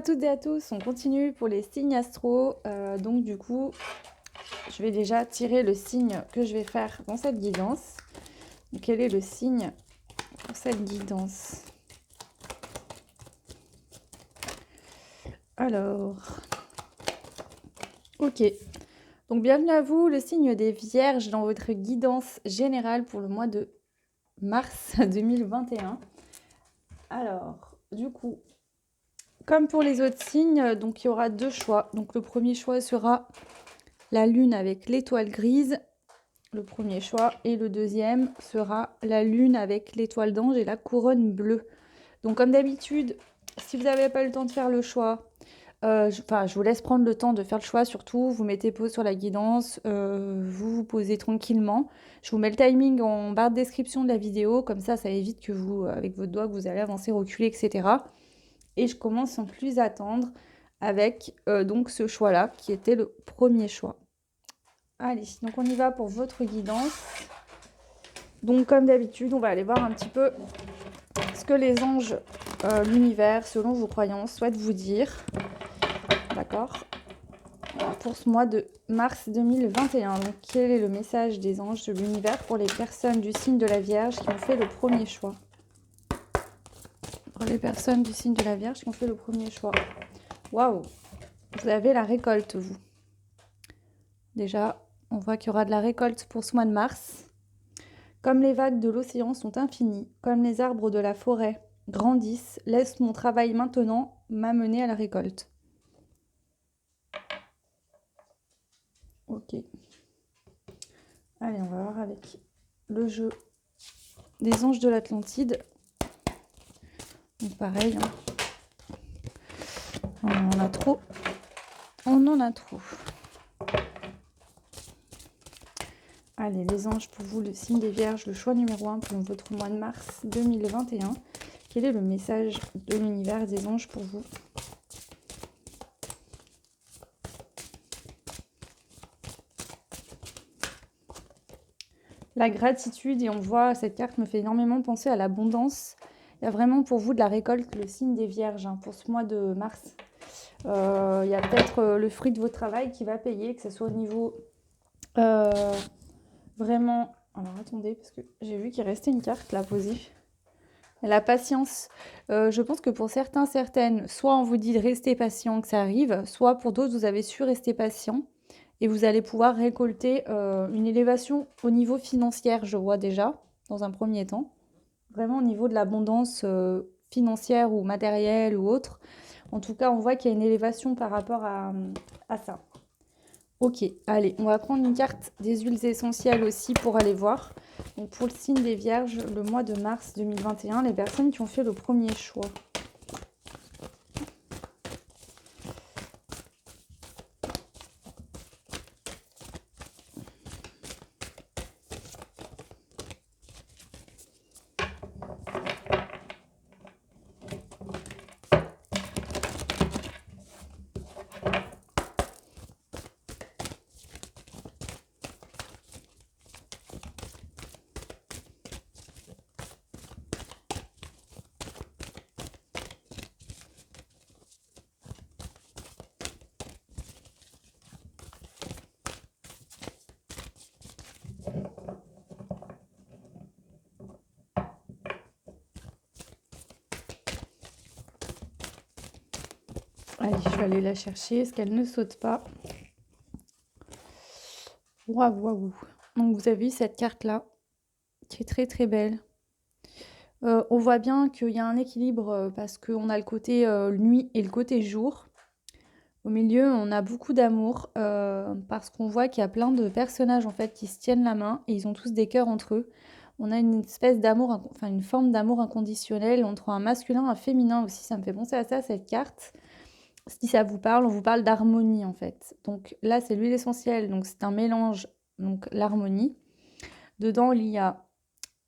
toutes et à tous, on continue pour les signes astro. Donc du coup, je vais déjà tirer le signe que je vais faire dans cette guidance. Donc, quel est le signe pour cette guidance? Alors, ok. Donc bienvenue à vous, le signe des Vierges dans votre guidance générale pour le mois de mars 2021. Alors, du coup, comme pour les autres signes, donc il y aura deux choix. Donc le premier choix sera la lune avec l'étoile grise, le premier choix, et le deuxième sera la lune avec l'étoile d'ange et la couronne bleue. Donc comme d'habitude, si vous n'avez pas eu le temps de faire le choix, je vous laisse prendre le temps de faire le choix, surtout vous mettez pause sur la guidance, vous vous posez tranquillement. Je vous mets le timing en barre de description de la vidéo, comme ça évite que vous, avec votre doigt, que vous allez avancer, reculer, etc. Et je commence sans plus attendre avec donc ce choix-là, qui était le premier choix. Allez, donc on y va pour votre guidance. Donc comme d'habitude, on va aller voir un petit peu ce que les anges, l'univers, selon vos croyances, souhaitent vous dire. D'accord? Pour ce mois de mars 2021. Donc quel est le message des anges de l'univers pour les personnes du signe de la Vierge qui ont fait le premier choix? Pour les personnes du signe de la Vierge qui ont fait le premier choix. Waouh! Vous avez la récolte, vous. Déjà, on voit qu'il y aura de la récolte pour ce mois de mars. Comme les vagues de l'océan sont infinies, comme les arbres de la forêt grandissent, laisse mon travail maintenant m'amener à la récolte. Ok. Allez, on va voir avec le jeu des anges de l'Atlantide. Donc pareil, hein. On en a trop. On en a trop. Allez, les anges, pour vous, le signe des Vierges, le choix numéro 1 pour votre mois de mars 2021. Quel est le message de l'univers des anges pour vous? La gratitude, et on voit, cette carte me fait énormément penser à l'abondance. Il y a vraiment pour vous de la récolte, le signe des Vierges, hein, pour ce mois de mars. Il y a peut-être le fruit de votre travail qui va payer, que ce soit au niveau vraiment... Alors attendez, parce que j'ai vu qu'il restait une carte là posée. La patience. Je pense que pour certains, certaines, soit on vous dit de rester patient, que ça arrive, soit pour d'autres, vous avez su rester patient et vous allez pouvoir récolter une élévation au niveau financier, je vois déjà, dans un premier temps. Vraiment au niveau de l'abondance financière ou matérielle ou autre. En tout cas, on voit qu'il y a une élévation par rapport à ça. Ok, allez, on va prendre une carte des huiles essentielles aussi pour aller voir. Donc pour le signe des Vierges, le mois de mars 2021, les personnes qui ont fait le premier choix. Allez, je vais aller la chercher, est-ce qu'elle ne saute pas? Waouh, waouh. Donc vous avez vu cette carte-là, qui est très très belle. On voit bien qu'il y a un équilibre parce qu'on a le côté nuit et le côté jour. Au milieu, on a beaucoup d'amour parce qu'on voit qu'il y a plein de personnages en fait qui se tiennent la main et ils ont tous des cœurs entre eux. On a une espèce d'amour, enfin une forme d'amour inconditionnel entre un masculin et un féminin aussi. Ça me fait penser à ça, cette carte. Si ça vous parle, on vous parle d'harmonie en fait. Donc là, c'est l'huile essentielle, donc c'est un mélange, donc l'harmonie. Dedans, il y a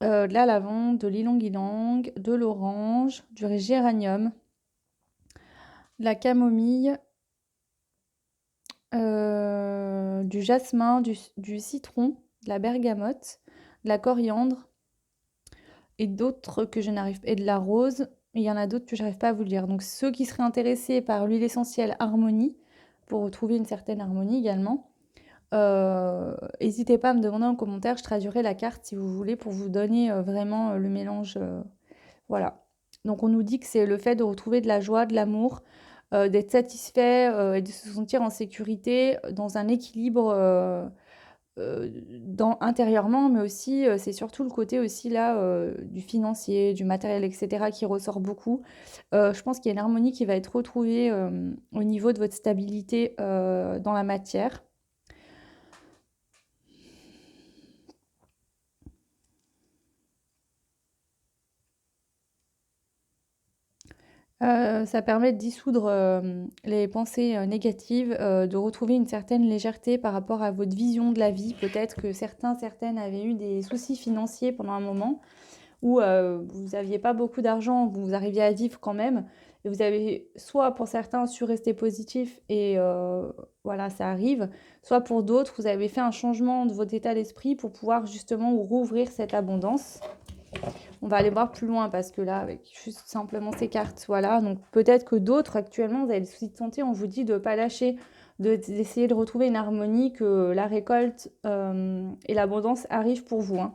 de la lavande, de l'ylang-ylang, de l'orange, du géranium, de la camomille, du jasmin, du citron, de la bergamote, de la coriandre et d'autres que je n'arrive pas, et de la rose. mais il y en a d'autres que j'arrive pas à vous le dire. Donc ceux qui seraient intéressés par l'huile essentielle Harmonie, pour retrouver une certaine harmonie également, n'hésitez pas à me demander en commentaire, je traduirai la carte si vous voulez pour vous donner vraiment le mélange. Voilà. Donc on nous dit que c'est le fait de retrouver de la joie, de l'amour, d'être satisfait et de se sentir en sécurité, dans un équilibre intérieurement, mais aussi c'est surtout le côté aussi là du financier, du matériel, etc. qui ressort beaucoup. Je pense qu'il y a une harmonie qui va être retrouvée au niveau de votre stabilité dans la matière. Ça permet de dissoudre les pensées négatives, de retrouver une certaine légèreté par rapport à votre vision de la vie. Peut-être que certaines avaient eu des soucis financiers pendant un moment où vous n'aviez pas beaucoup d'argent, vous arriviez à vivre quand même. Et vous avez soit pour certains su rester positif et voilà, ça arrive, soit pour d'autres, vous avez fait un changement de votre état d'esprit pour pouvoir justement rouvrir cette abondance. On va aller voir plus loin parce que là, avec juste simplement ces cartes, voilà. Donc peut-être que d'autres, actuellement, vous avez des soucis de santé, on vous dit de ne pas lâcher, d'essayer de retrouver une harmonie, que la récolte et l'abondance arrivent pour vous. Hein.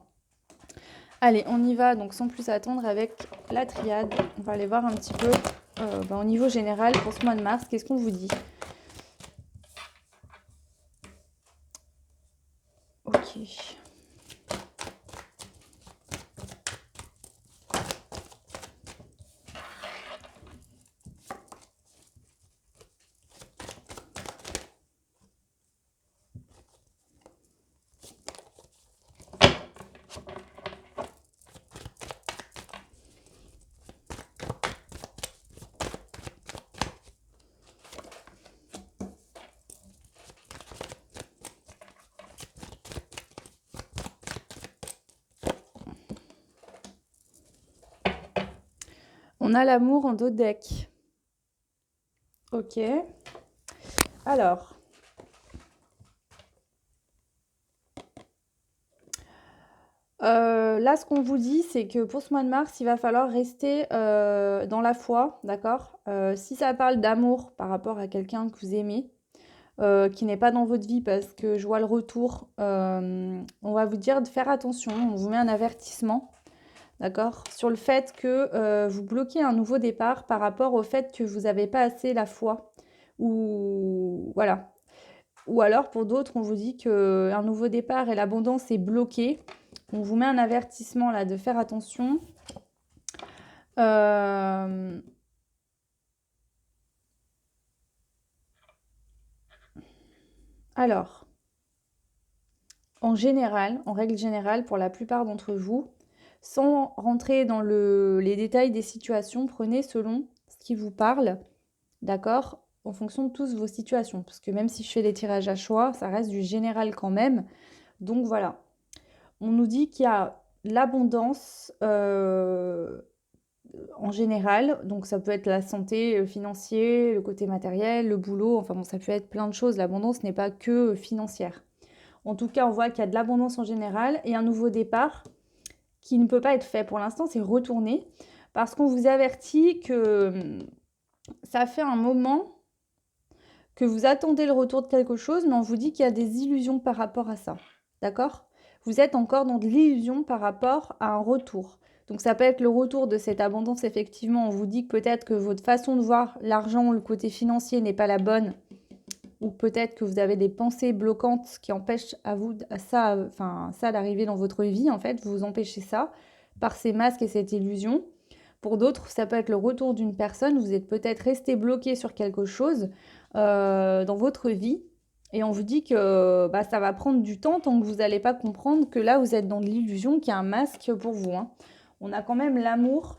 Allez, on y va donc sans plus attendre avec la triade. On va aller voir un petit peu au niveau général pour ce mois de mars. Qu'est-ce qu'on vous dit? Ok. On a l'amour en dos de deck. Ok. Alors. Là, ce qu'on vous dit, c'est que pour ce mois de mars, il va falloir rester dans la foi, d'accord? Si ça parle d'amour par rapport à quelqu'un que vous aimez, qui n'est pas dans votre vie parce que je vois le retour, on va vous dire de faire attention, on vous met un avertissement, d'accord? Sur le fait que vous bloquez un nouveau départ par rapport au fait que vous n'avez pas assez la foi. Ou voilà. Ou alors pour d'autres, on vous dit qu'un nouveau départ et l'abondance est bloqué. On vous met un avertissement là de faire attention. Alors, en général, en règle générale, pour la plupart d'entre vous, sans rentrer dans les détails des situations, prenez selon ce qui vous parle, d'accord? En fonction de toutes vos situations. Parce que même si je fais des tirages à choix, ça reste du général quand même. Donc voilà. On nous dit qu'il y a l'abondance en général. Donc ça peut être la santé, le financier, le côté matériel, le boulot. Enfin bon, ça peut être plein de choses. L'abondance n'est pas que financière. En tout cas, on voit qu'il y a de l'abondance en général et un nouveau départ qui ne peut pas être fait pour l'instant, c'est retourner. Parce qu'on vous avertit que ça fait un moment que vous attendez le retour de quelque chose, mais on vous dit qu'il y a des illusions par rapport à ça. D'accord? Vous êtes encore dans de l'illusion par rapport à un retour. Donc ça peut être le retour de cette abondance, effectivement. On vous dit que peut-être que votre façon de voir l'argent, le côté financier n'est pas la bonne. Ou peut-être que vous avez des pensées bloquantes qui empêchent à vous ça d'arriver dans votre vie. En fait, vous vous empêchez ça par ces masques et cette illusion. Pour d'autres, ça peut être le retour d'une personne. Vous êtes peut-être resté bloqué sur quelque chose dans votre vie. Et on vous dit que ça va prendre du temps tant que vous n'allez pas comprendre que là, vous êtes dans de l'illusion, qu'il y a un masque pour vous. Hein. On a quand même l'amour.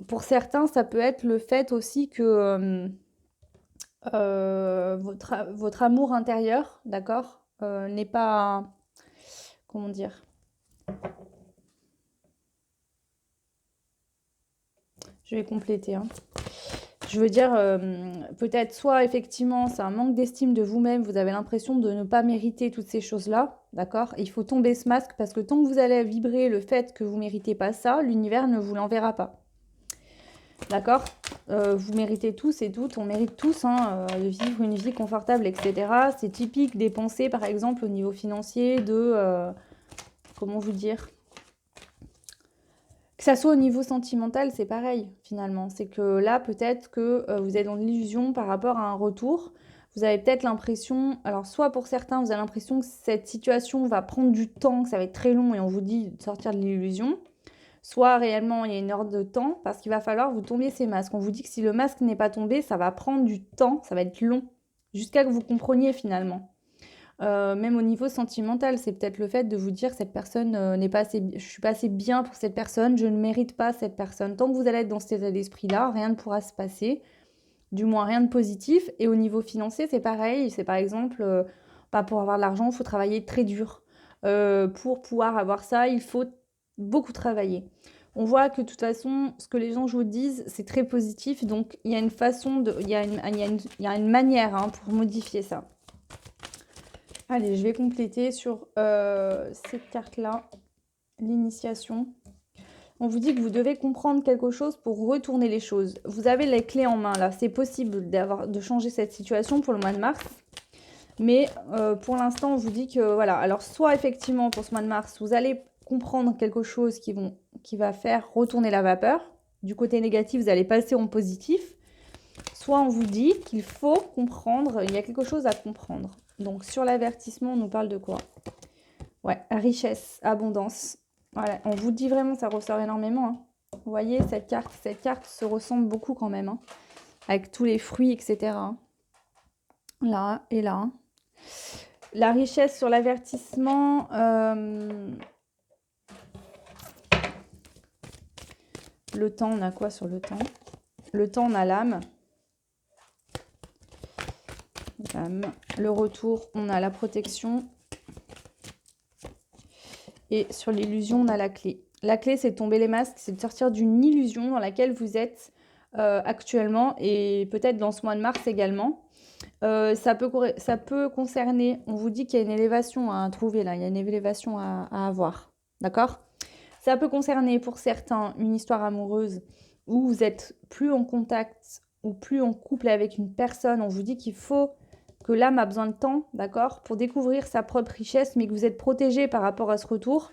Pour certains, ça peut être le fait aussi que votre amour intérieur, d'accord, n'est pas... Comment dire? Je vais compléter. Hein. Je veux dire, peut-être soit effectivement c'est un manque d'estime de vous-même, vous avez l'impression de ne pas mériter toutes ces choses-là, d'accord? Il faut tomber ce masque parce que tant que vous allez vibrer le fait que vous ne méritez pas ça, l'univers ne vous l'enverra pas. D'accord? Vous méritez tous et toutes, on mérite tous hein, de vivre une vie confortable, etc. C'est typique des pensées, par exemple, au niveau financier, comment vous dire? Que ça soit au niveau sentimental, c'est pareil, finalement. C'est que là, peut-être que vous êtes dans l'illusion par rapport à un retour. Vous avez peut-être l'impression, alors soit pour certains, vous avez l'impression que cette situation va prendre du temps, que ça va être très long et on vous dit de sortir de l'illusion. Soit réellement, il y a une heure de temps parce qu'il va falloir vous tomber ces masques. On vous dit que si le masque n'est pas tombé, ça va prendre du temps, ça va être long, jusqu'à que vous compreniez finalement. Même au niveau sentimental, c'est peut-être le fait de vous dire cette personne n'est pas assez, je suis pas assez bien pour cette personne, je ne mérite pas cette personne. Tant que vous allez être dans cet état d'esprit-là, rien ne pourra se passer, du moins rien de positif. Et au niveau financier, c'est pareil. C'est par exemple, pour avoir de l'argent, il faut travailler très dur. Pour pouvoir avoir ça, il faut beaucoup travailler. On voit que de toute façon, ce que les gens vous disent, c'est très positif. Donc, il y a une façon de, il y a une manière hein, pour modifier ça. Allez, je vais compléter sur cette carte-là, l'initiation. On vous dit que vous devez comprendre quelque chose pour retourner les choses. Vous avez les clés en main là. C'est possible de changer cette situation pour le mois de mars. Mais pour l'instant, on vous dit que voilà. Alors, soit effectivement, pour ce mois de mars, vous allez comprendre quelque chose qui va faire retourner la vapeur. Du côté négatif, vous allez passer en positif. Soit on vous dit qu'il faut comprendre, il y a quelque chose à comprendre. Donc, sur l'avertissement, on nous parle de quoi? Ouais, richesse, abondance. Voilà, on vous dit vraiment, ça ressort énormément. Hein. Vous voyez, cette carte se ressemble beaucoup quand même, hein, avec tous les fruits, etc. Là et là. La richesse sur l'avertissement. Le temps, on a quoi sur le temps? Le temps, on a l'âme. Le retour, on a la protection. Et sur l'illusion, on a la clé. La clé, c'est de tomber les masques, c'est de sortir d'une illusion dans laquelle vous êtes actuellement et peut-être dans ce mois de mars également. Ça peut concerner, on vous dit qu'il y a une élévation à trouver là, il y a une élévation à avoir, d'accord? Ça peut concerner pour certains une histoire amoureuse où vous êtes plus en contact ou plus en couple avec une personne. On vous dit qu'il faut que l'âme a besoin de temps, d'accord, pour découvrir sa propre richesse, mais que vous êtes protégé par rapport à ce retour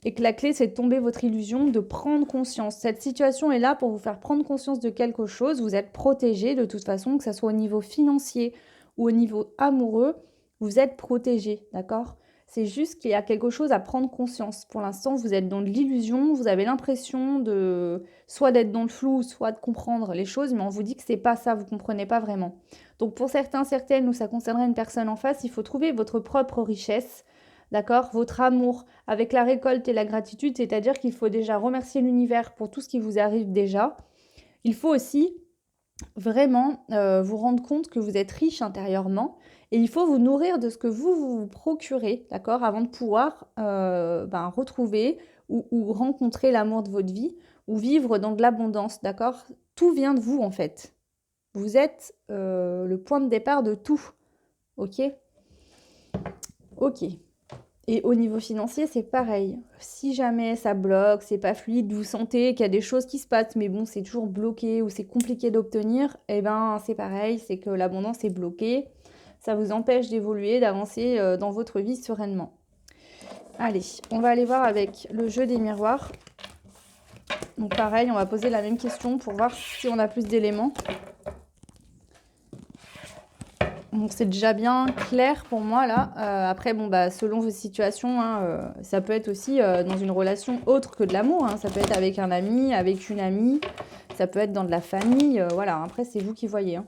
et que la clé, c'est de tomber votre illusion, de prendre conscience. Cette situation est là pour vous faire prendre conscience de quelque chose. Vous êtes protégé de toute façon, que ce soit au niveau financier ou au niveau amoureux, vous êtes protégé, d'accord? C'est juste qu'il y a quelque chose à prendre conscience. Pour l'instant, vous êtes dans de l'illusion, vous avez l'impression de soit d'être dans le flou, soit de comprendre les choses, mais on vous dit que c'est pas ça, vous comprenez pas vraiment. Donc pour certains, certaines, où ça concernerait une personne en face, il faut trouver votre propre richesse, d'accord? Votre amour avec la récolte et la gratitude, c'est-à-dire qu'il faut déjà remercier l'univers pour tout ce qui vous arrive déjà. Il faut aussi vraiment vous rendre compte que vous êtes riche intérieurement et il faut vous nourrir de ce que vous procurez, d'accord, avant de pouvoir retrouver ou rencontrer l'amour de votre vie ou vivre dans de l'abondance, d'accord? Tout vient de vous en fait. Vous êtes le point de départ de tout, ok? Ok. Et au niveau financier, c'est pareil. Si jamais ça bloque, c'est pas fluide, vous sentez qu'il y a des choses qui se passent, mais bon, c'est toujours bloqué ou c'est compliqué d'obtenir, eh ben c'est pareil, c'est que l'abondance est bloquée. Ça vous empêche d'évoluer, d'avancer dans votre vie sereinement. Allez, on va aller voir avec le jeu des miroirs. Donc pareil, on va poser la même question pour voir si on a plus d'éléments. Donc c'est déjà bien clair pour moi là. Après, bon, selon vos situations, hein, ça peut être aussi dans une relation autre que de l'amour. Hein. Ça peut être avec un ami, avec une amie. Ça peut être dans de la famille. Voilà, après, c'est vous qui voyez. Hein.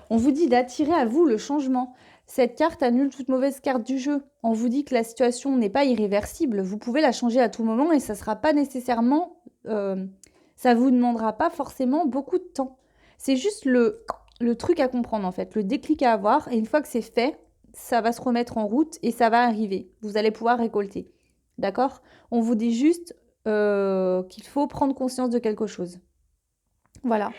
On vous dit d'attirer à vous le changement. Cette carte annule toute mauvaise carte du jeu. On vous dit que la situation n'est pas irréversible. Vous pouvez la changer à tout moment et ça sera pas nécessairement... ça vous demandera pas forcément beaucoup de temps. C'est juste le truc à comprendre en fait, le déclic à avoir. Et une fois que c'est fait, ça va se remettre en route et ça va arriver. Vous allez pouvoir récolter. D'accord? On vous dit juste qu'il faut prendre conscience de quelque chose. Voilà.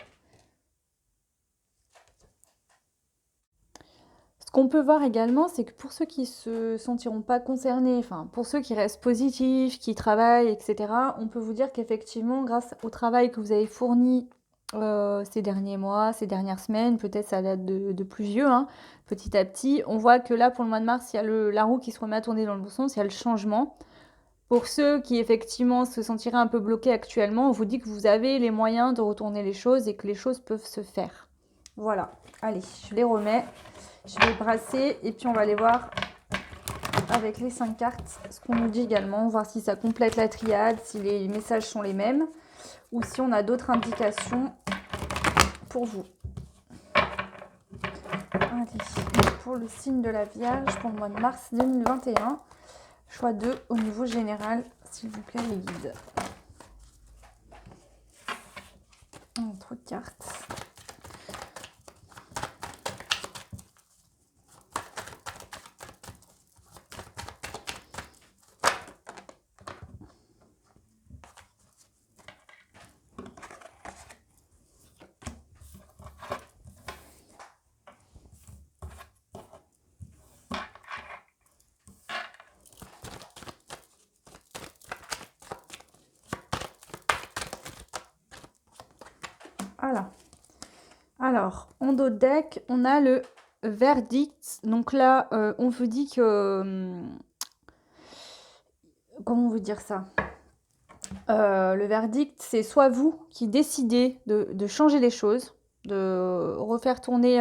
qu'on peut voir également, c'est que pour ceux qui se sentiront pas concernés, enfin pour ceux qui restent positifs, qui travaillent, etc., on peut vous dire qu'effectivement, grâce au travail que vous avez fourni ces derniers mois, ces dernières semaines, peut-être ça date de plus vieux, hein, petit à petit, on voit que là, pour le mois de mars, il y a la roue qui se remet à tourner dans le bon sens, il y a le changement. Pour ceux qui effectivement se sentiraient un peu bloqués actuellement, on vous dit que vous avez les moyens de retourner les choses et que les choses peuvent se faire. Voilà, allez, je les remets. Je vais brasser et puis on va aller voir avec les 5 cartes ce qu'on nous dit également, voir si ça complète la triade, si les messages sont les mêmes ou si on a d'autres indications pour vous. Allez, pour le signe de la Vierge pour le mois de mars 2021, choix 2 au niveau général, s'il vous plaît les guides. Trop de cartes. Alors, en dos de deck, on a le verdict. Donc là, on vous dit que... comment vous dire ça? Le verdict, c'est soit vous qui décidez de changer les choses, de refaire tourner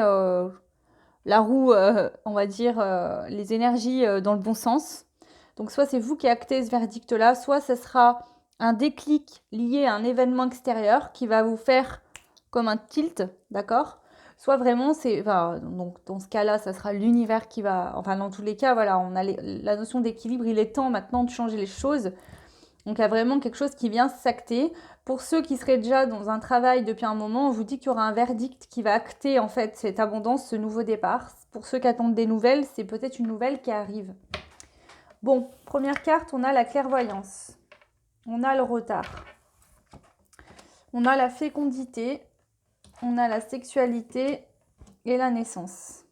la roue, on va dire, les énergies dans le bon sens. Donc soit c'est vous qui actez ce verdict-là, soit ce sera un déclic lié à un événement extérieur qui va vous faire comme un tilt, d'accord? Soit vraiment, donc dans ce cas-là, ça sera l'univers qui va... Enfin, dans tous les cas, voilà, on a la notion d'équilibre, il est temps maintenant de changer les choses. Donc il y a vraiment quelque chose qui vient s'acter. Pour ceux qui seraient déjà dans un travail depuis un moment, on vous dit qu'il y aura un verdict qui va acter en fait cette abondance, ce nouveau départ. Pour ceux qui attendent des nouvelles, c'est peut-être une nouvelle qui arrive. Bon, première carte, on a la clairvoyance. On a le retard. On a la fécondité. On a la sexualité et la naissance.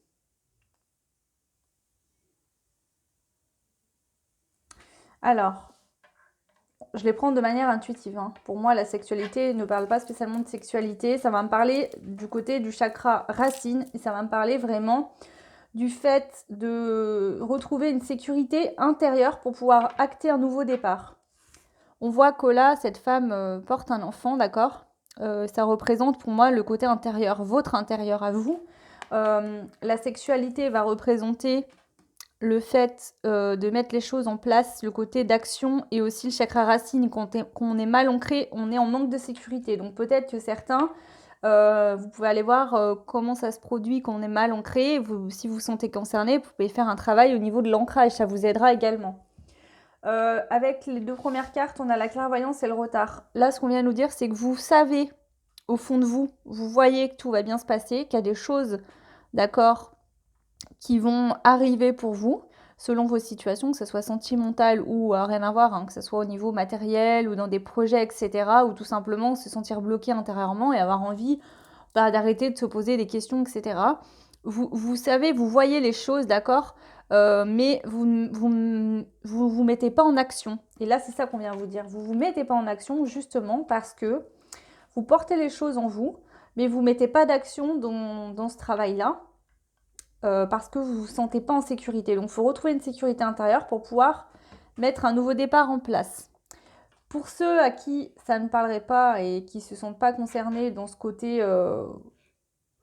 Alors, je les prends de manière intuitive, hein. Pour moi, la sexualité ne parle pas spécialement de sexualité. Ça va me parler du côté du chakra racine et ça va me parler vraiment du fait de retrouver une sécurité intérieure pour pouvoir acter un nouveau départ. On voit que là, cette femme porte un enfant, d'accord ? Ça représente pour moi le côté intérieur, votre intérieur à vous. La sexualité va représenter le fait de mettre les choses en place, le côté d'action et aussi le chakra racine. Quand on est mal ancré, on est en manque de sécurité. Donc peut-être que certains, vous pouvez aller voir comment ça se produit quand on est mal ancré. Si vous vous sentez concerné, vous pouvez faire un travail au niveau de l'ancrage, ça vous aidera également. Avec les deux premières cartes, on a la clairvoyance et le retard. Là, ce qu'on vient de nous dire, c'est que vous savez, au fond de vous, vous voyez que tout va bien se passer, qu'il y a des choses, d'accord, qui vont arriver pour vous, selon vos situations, que ce soit sentimental ou rien à voir, hein, que ce soit au niveau matériel ou dans des projets, etc., ou tout simplement se sentir bloqué intérieurement et avoir envie d'arrêter de se poser des questions, etc. Vous savez, vous voyez les choses, d'accord, mais vous mettez pas en action. Et là, c'est ça qu'on vient vous dire. Vous mettez pas en action justement parce que vous portez les choses en vous, mais vous mettez pas d'action dans ce travail-là. Parce que vous ne vous sentez pas en sécurité. Donc, il faut retrouver une sécurité intérieure pour pouvoir mettre un nouveau départ en place. Pour ceux à qui ça ne parlerait pas et qui ne se sentent pas concernés dans ce côté...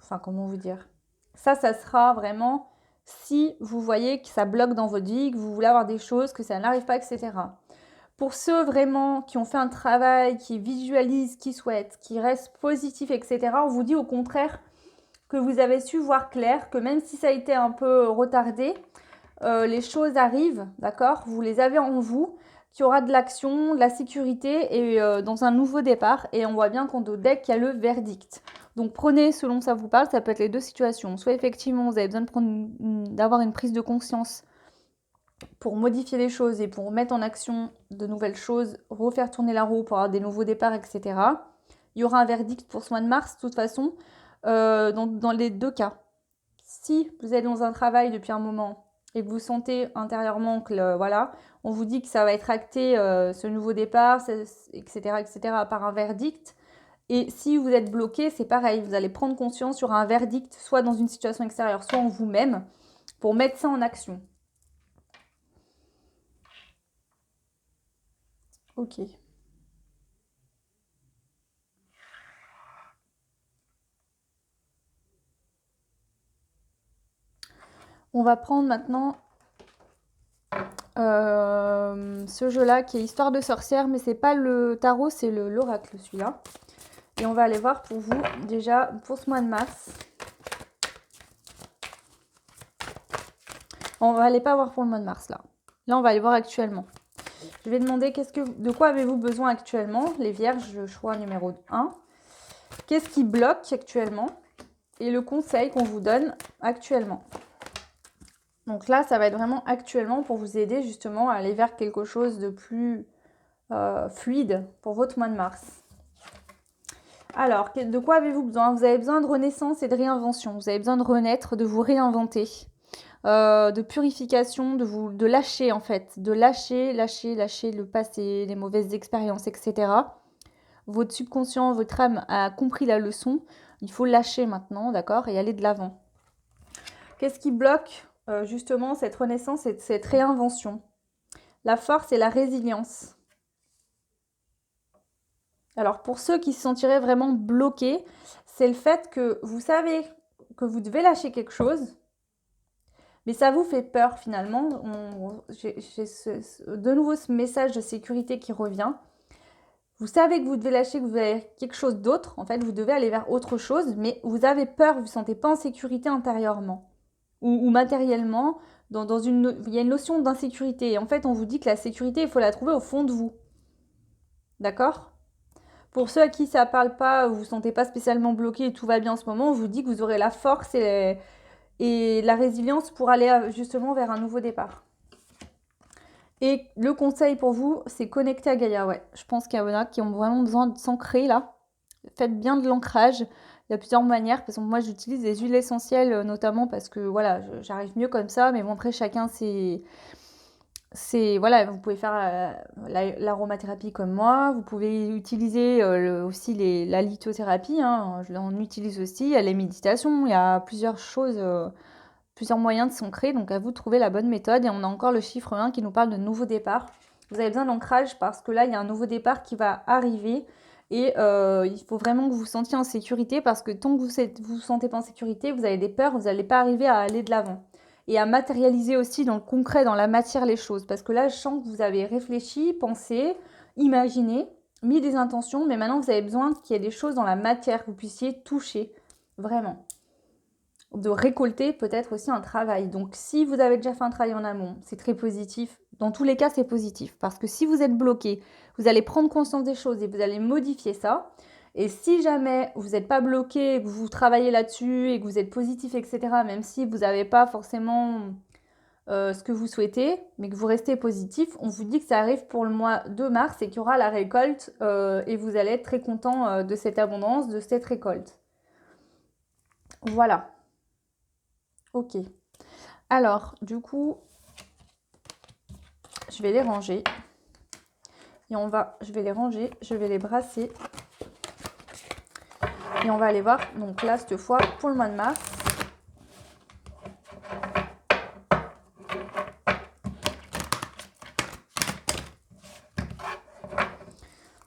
enfin, comment vous dire ? Ça sera vraiment si vous voyez que ça bloque dans votre vie, que vous voulez avoir des choses, que ça n'arrive pas, etc. Pour ceux vraiment qui ont fait un travail, qui visualisent, qui souhaitent, qui restent positifs, etc., on vous dit au contraire que vous avez su voir clair, que même si ça a été un peu retardé, les choses arrivent, d'accord ? Vous les avez en vous, qu'il y aura de l'action, de la sécurité et dans un nouveau départ. Et on voit bien qu'en dos deck, il y a le verdict. Donc prenez selon ça vous parle, ça peut être les deux situations. Soit effectivement, vous avez besoin d'avoir une prise de conscience pour modifier les choses et pour mettre en action de nouvelles choses, refaire tourner la roue pour avoir des nouveaux départs, etc. Il y aura un verdict pour ce mois de mars, de toute façon. Dans les deux cas. si vous êtes dans un travail depuis un moment et que vous sentez intérieurement que voilà, on vous dit que ça va être acté, ce nouveau départ, etc., etc., par un verdict. Et si vous êtes bloqué, c'est pareil, vous allez prendre conscience sur un verdict, soit dans une situation extérieure, soit en vous-même, pour mettre ça en action. Ok. On va prendre maintenant ce jeu-là qui est Histoire de sorcière, mais c'est pas le tarot, c'est l'oracle celui-là. Et on va aller voir pour vous, déjà, pour ce mois de mars. On va aller pas voir pour le mois de mars, là. Là, on va aller voir actuellement. Je vais demander de quoi avez-vous besoin actuellement, les vierges, le choix numéro 1. Qu'est-ce qui bloque actuellement? Et le conseil qu'on vous donne actuellement. Donc là, ça va être vraiment actuellement pour vous aider justement à aller vers quelque chose de plus fluide pour votre mois de mars. Alors, de quoi avez-vous besoin? Vous avez besoin de renaissance et de réinvention. Vous avez besoin de renaître, de vous réinventer, de purification, de lâcher en fait. De lâcher le passé, les mauvaises expériences, etc. Votre subconscient, votre âme a compris la leçon. Il faut lâcher maintenant, d'accord, et aller de l'avant. Qu'est-ce qui bloque justement cette renaissance et cette réinvention? La force et la résilience. Alors pour ceux qui se sentiraient vraiment bloqués, c'est le fait que vous savez que vous devez lâcher quelque chose, mais ça vous fait peur finalement. J'ai de nouveau ce message de sécurité qui revient. Vous savez que vous devez lâcher, que vous avez quelque chose d'autre. En fait, vous devez aller vers autre chose, mais vous avez peur, vous ne vous sentez pas en sécurité intérieurement ou matériellement. Il y a une notion d'insécurité. Et en fait, on vous dit que la sécurité, il faut la trouver au fond de vous. D'accord ? Pour ceux à qui ça ne parle pas, vous ne vous sentez pas spécialement bloqué et tout va bien en ce moment, on vous dit que vous aurez la force et la résilience pour aller justement vers un nouveau départ. Et le conseil pour vous, c'est connecter à Gaïa. Ouais, je pense qu'il y en a qui ont vraiment besoin de s'ancrer là. Faites bien de l'ancrage. Il y a plusieurs manières. Par exemple, moi, j'utilise des huiles essentielles notamment parce que voilà, j'arrive mieux comme ça. Mais bon, après, chacun, voilà, vous pouvez faire l'aromathérapie comme moi. Vous pouvez utiliser aussi la lithothérapie. Hein, on utilise aussi. Il y a les méditations. Il y a plusieurs choses. Plusieurs moyens de s'ancrer, donc à vous de trouver la bonne méthode. Et on a encore le chiffre 1 qui nous parle de nouveau départ. Vous avez besoin d'ancrage parce que là, il y a un nouveau départ qui va arriver. Et il faut vraiment que vous vous sentiez en sécurité parce que tant que vous ne vous sentez pas en sécurité, vous avez des peurs, vous n'allez pas arriver à aller de l'avant. Et à matérialiser aussi dans le concret, dans la matière, les choses. Parce que là, je sens que vous avez réfléchi, pensé, imaginé, mis des intentions, mais maintenant, vous avez besoin qu'il y ait des choses dans la matière que vous puissiez toucher. Vraiment. De récolter peut-être aussi un travail. Donc si vous avez déjà fait un travail en amont, c'est très positif. Dans tous les cas, c'est positif. Parce que si vous êtes bloqué, vous allez prendre conscience des choses et vous allez modifier ça. Et si jamais vous n'êtes pas bloqué, que vous travaillez là-dessus et que vous êtes positif, etc., même si vous n'avez pas forcément ce que vous souhaitez, mais que vous restez positif, on vous dit que ça arrive pour le mois de mars et qu'il y aura la récolte et vous allez être très content de cette abondance, de cette récolte. Voilà. Ok. Alors, du coup, je vais les ranger. Et je vais les ranger, je vais les brasser. Et on va aller voir, donc là, cette fois, pour le mois de mars.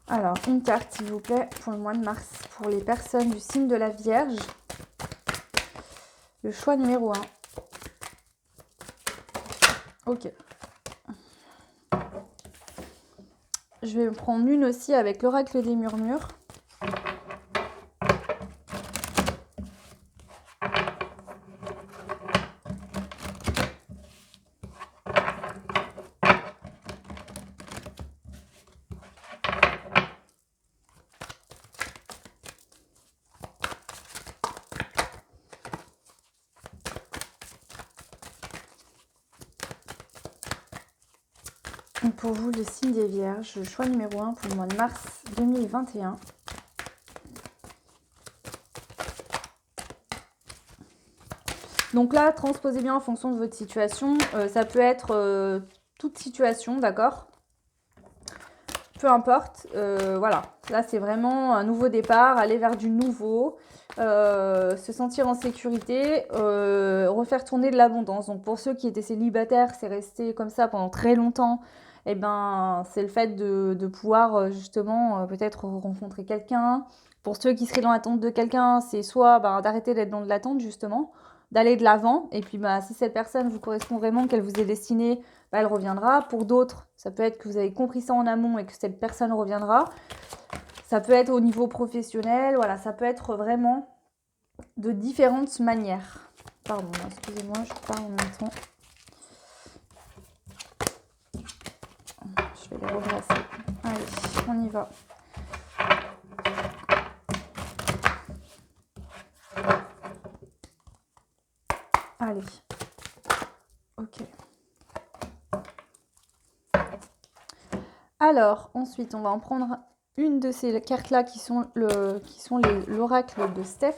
Alors, une carte, s'il vous plaît, pour le mois de mars, pour les personnes du signe de la Vierge. Le choix numéro 1. Ok. Je vais prendre une aussi avec l'oracle des murmures. Pour vous, le signe des Vierges, le choix numéro 1 pour le mois de mars 2021. Donc là, transposez bien en fonction de votre situation. Ça peut être toute situation, d'accord? Peu importe. Voilà. Là, c'est vraiment un nouveau départ, aller vers du nouveau, se sentir en sécurité, refaire tourner de l'abondance. Donc pour ceux qui étaient célibataires, c'est resté comme ça pendant très longtemps. Eh ben, c'est le fait de pouvoir justement peut-être rencontrer quelqu'un. Pour ceux qui seraient dans l'attente de quelqu'un, c'est soit d'arrêter d'être dans de l'attente justement, d'aller de l'avant. Et puis si cette personne vous correspond vraiment, qu'elle vous est destinée, elle reviendra. Pour d'autres, ça peut être que vous avez compris ça en amont et que cette personne reviendra. Ça peut être au niveau professionnel, voilà, ça peut être vraiment de différentes manières. Pardon, excusez-moi, je parle en même temps. Je vais les rebrasser. Allez, on y va. Allez. Ok. Alors, ensuite, on va en prendre une de ces cartes-là qui sont l'oracle de Steph.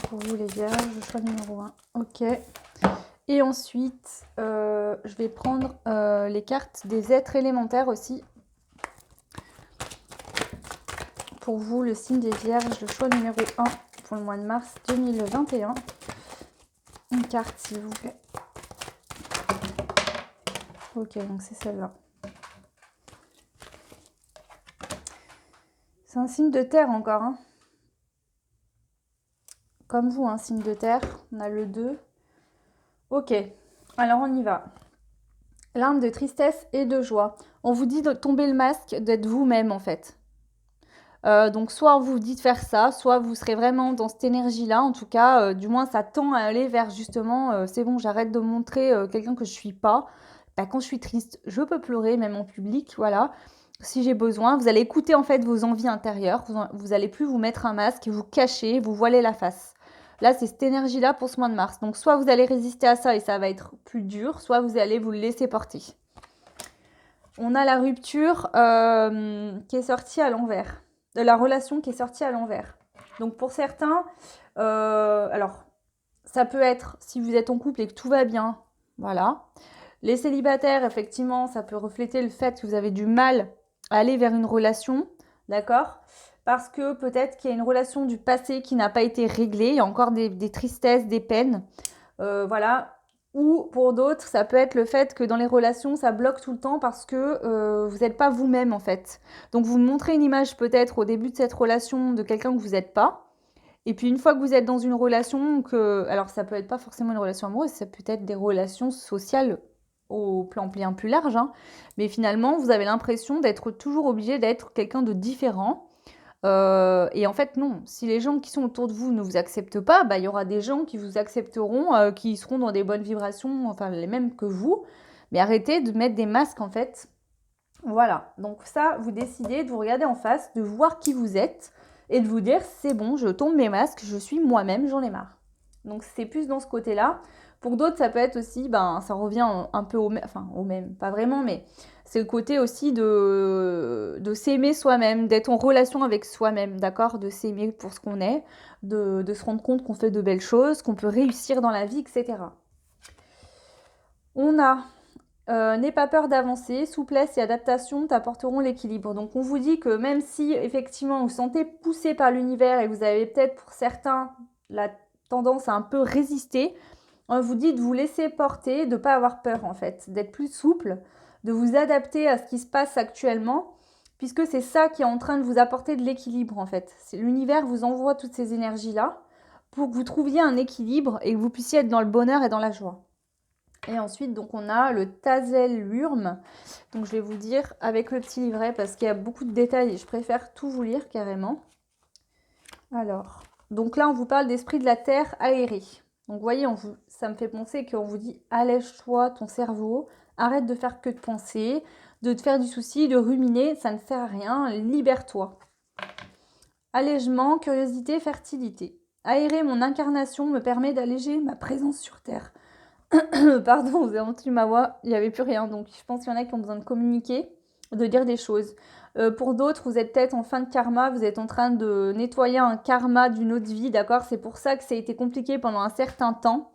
Pour vous les vierges, choix numéro 1. Ok. Et ensuite, je vais prendre les cartes des êtres élémentaires aussi. Pour vous, le signe des vierges, le choix numéro 1 pour le mois de mars 2021. Une carte, s'il vous plaît. Ok, donc c'est celle-là. C'est un signe de terre encore, hein. Comme vous, un signe de terre. On a le 2. Ok, alors on y va. L'âme de tristesse et de joie. On vous dit de tomber le masque, d'être vous-même en fait. Donc soit vous dites faire ça, soit vous serez vraiment dans cette énergie-là. En tout cas, du moins ça tend à aller vers justement, c'est bon, j'arrête de montrer quelqu'un que je suis pas. Quand je suis triste, je peux pleurer, même en public, voilà. Si j'ai besoin, vous allez écouter en fait vos envies intérieures. Vous allez plus vous mettre un masque, vous cacher, vous voiler la face. Là, c'est cette énergie-là pour ce mois de mars. Donc soit vous allez résister à ça et ça va être plus dur, soit vous allez vous le laisser porter. On a la rupture qui est sortie à l'envers. La relation qui est sortie à l'envers. Donc pour certains, alors ça peut être si vous êtes en couple et que tout va bien, voilà. Les célibataires, effectivement, ça peut refléter le fait que vous avez du mal à aller vers une relation, d'accord? Parce que peut-être qu'il y a une relation du passé qui n'a pas été réglée, il y a encore des tristesses, des peines, voilà. Ou pour d'autres, ça peut être le fait que dans les relations, ça bloque tout le temps parce que vous n'êtes pas vous-même en fait. Donc vous montrez une image peut-être au début de cette relation de quelqu'un que vous n'êtes pas. Et puis une fois que vous êtes dans une relation, alors ça peut être pas forcément une relation amoureuse, ça peut être des relations sociales au plan bien plus large. Hein. Mais finalement, vous avez l'impression d'être toujours obligé d'être quelqu'un de différent. Et en fait, non. Si les gens qui sont autour de vous ne vous acceptent pas, il y aura des gens qui vous accepteront, qui seront dans des bonnes vibrations, enfin les mêmes que vous. Mais arrêtez de mettre des masques, en fait. Voilà. Donc ça, vous décidez de vous regarder en face, de voir qui vous êtes et de vous dire, c'est bon, je tombe mes masques, je suis moi-même, j'en ai marre. Donc c'est plus dans ce côté-là. Pour d'autres, ça peut être aussi, ça revient un peu au même, pas vraiment, mais c'est le côté aussi de s'aimer soi-même, d'être en relation avec soi-même, d'accord? De s'aimer pour ce qu'on est, de se rendre compte qu'on fait de belles choses, qu'on peut réussir dans la vie, etc. On a n'aie pas peur d'avancer, souplesse et adaptation t'apporteront l'équilibre. Donc on vous dit que même si effectivement vous vous sentez poussé par l'univers et vous avez peut-être pour certains la tendance à un peu résister, on vous dit de vous laisser porter, de ne pas avoir peur en fait, d'être plus souple, de vous adapter à ce qui se passe actuellement, puisque c'est ça qui est en train de vous apporter de l'équilibre en fait. L'univers vous envoie toutes ces énergies-là pour que vous trouviez un équilibre et que vous puissiez être dans le bonheur et dans la joie. Et ensuite, donc on a le Tazelwurm. Donc je vais vous dire avec le petit livret parce qu'il y a beaucoup de détails et je préfère tout vous lire carrément. Alors, donc là on vous parle d'esprit de la terre aéré. Donc vous voyez, ça me fait penser qu'on vous dit allège-toi ton cerveau, arrête de faire que de penser, de te faire du souci, de ruminer, ça ne sert à rien, libère-toi. Allègement, curiosité, fertilité. Aérer mon incarnation me permet d'alléger ma présence sur terre. Pardon, vous avez entendu ma voix, il n'y avait plus rien. Donc, je pense qu'il y en a qui ont besoin de communiquer, de dire des choses. Pour d'autres, vous êtes peut-être en fin de karma, vous êtes en train de nettoyer un karma d'une autre vie, d'accord? C'est pour ça que ça a été compliqué pendant un certain temps.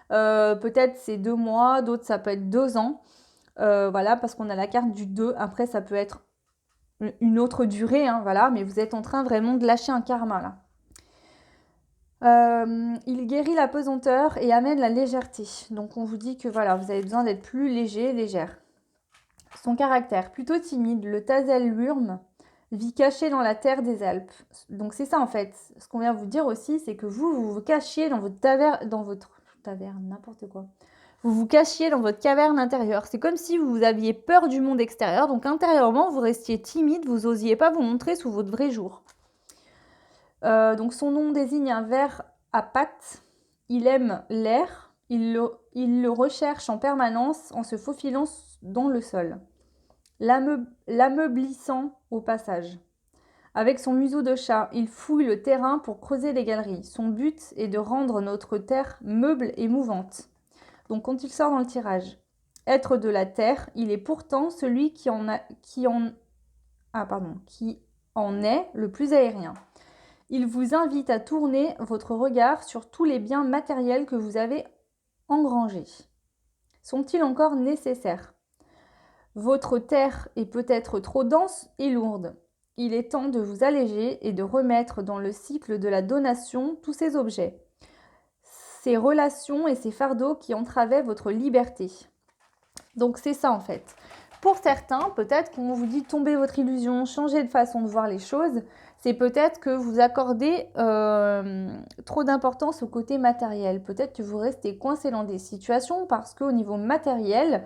Peut-être c'est 2 mois, d'autres ça peut être 2 ans. Voilà, parce qu'on a la carte du 2. Après, ça peut être une autre durée, hein, voilà. Mais vous êtes en train vraiment de lâcher un karma, là. Il guérit la pesanteur et amène la légèreté. Donc on vous dit que voilà, vous avez besoin d'être plus léger, légère. Son caractère, plutôt timide, le Tazelwurm vit caché dans la terre des Alpes. Donc c'est ça en fait. Ce qu'on vient vous dire aussi, c'est que vous vous cachiez dans votre taverne, n'importe quoi. Vous vous cachiez dans votre caverne intérieure. C'est comme si vous aviez peur du monde extérieur. Donc intérieurement, vous restiez timide, vous n'osiez pas vous montrer sous votre vrai jour. Donc son nom désigne un ver à pattes. Il aime l'air. Il le recherche en permanence en se faufilant dans le sol, l'ameublissant au passage. Avec son museau de chat, il fouille le terrain pour creuser des galeries. Son but est de rendre notre terre meuble et mouvante. Donc quand il sort dans le tirage, être de la terre, il est pourtant celui qui en est le plus aérien. Il vous invite à tourner votre regard sur tous les biens matériels que vous avez engrangés. Sont-ils encore nécessaires? Votre terre est peut-être trop dense et lourde. Il est temps de vous alléger et de remettre dans le cycle de la donation tous ces objets, ces relations et ces fardeaux qui entravaient votre liberté. Donc c'est ça en fait. Pour certains, peut-être qu'on vous dit tomber votre illusion, changer de façon de voir les choses, c'est peut-être que vous accordez trop d'importance au côté matériel. Peut-être que vous restez coincé dans des situations parce qu'au niveau matériel,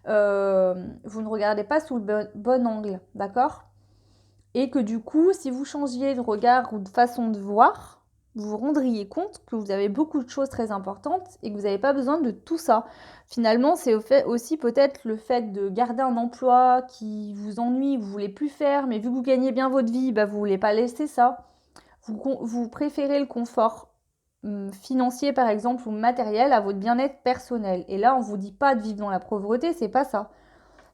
vous ne regardez pas sous le bon angle, d'accord? Et que du coup, si vous changiez de regard ou de façon de voir, vous vous rendriez compte que vous avez beaucoup de choses très importantes et que vous n'avez pas besoin de tout ça. Finalement, c'est aussi peut-être le fait de garder un emploi qui vous ennuie, vous ne voulez plus faire, mais vu que vous gagnez bien votre vie, vous ne voulez pas laisser ça. Vous préférez le confort financier, par exemple, ou matériel à votre bien-être personnel. Et là, on ne vous dit pas de vivre dans la pauvreté, c'est pas ça.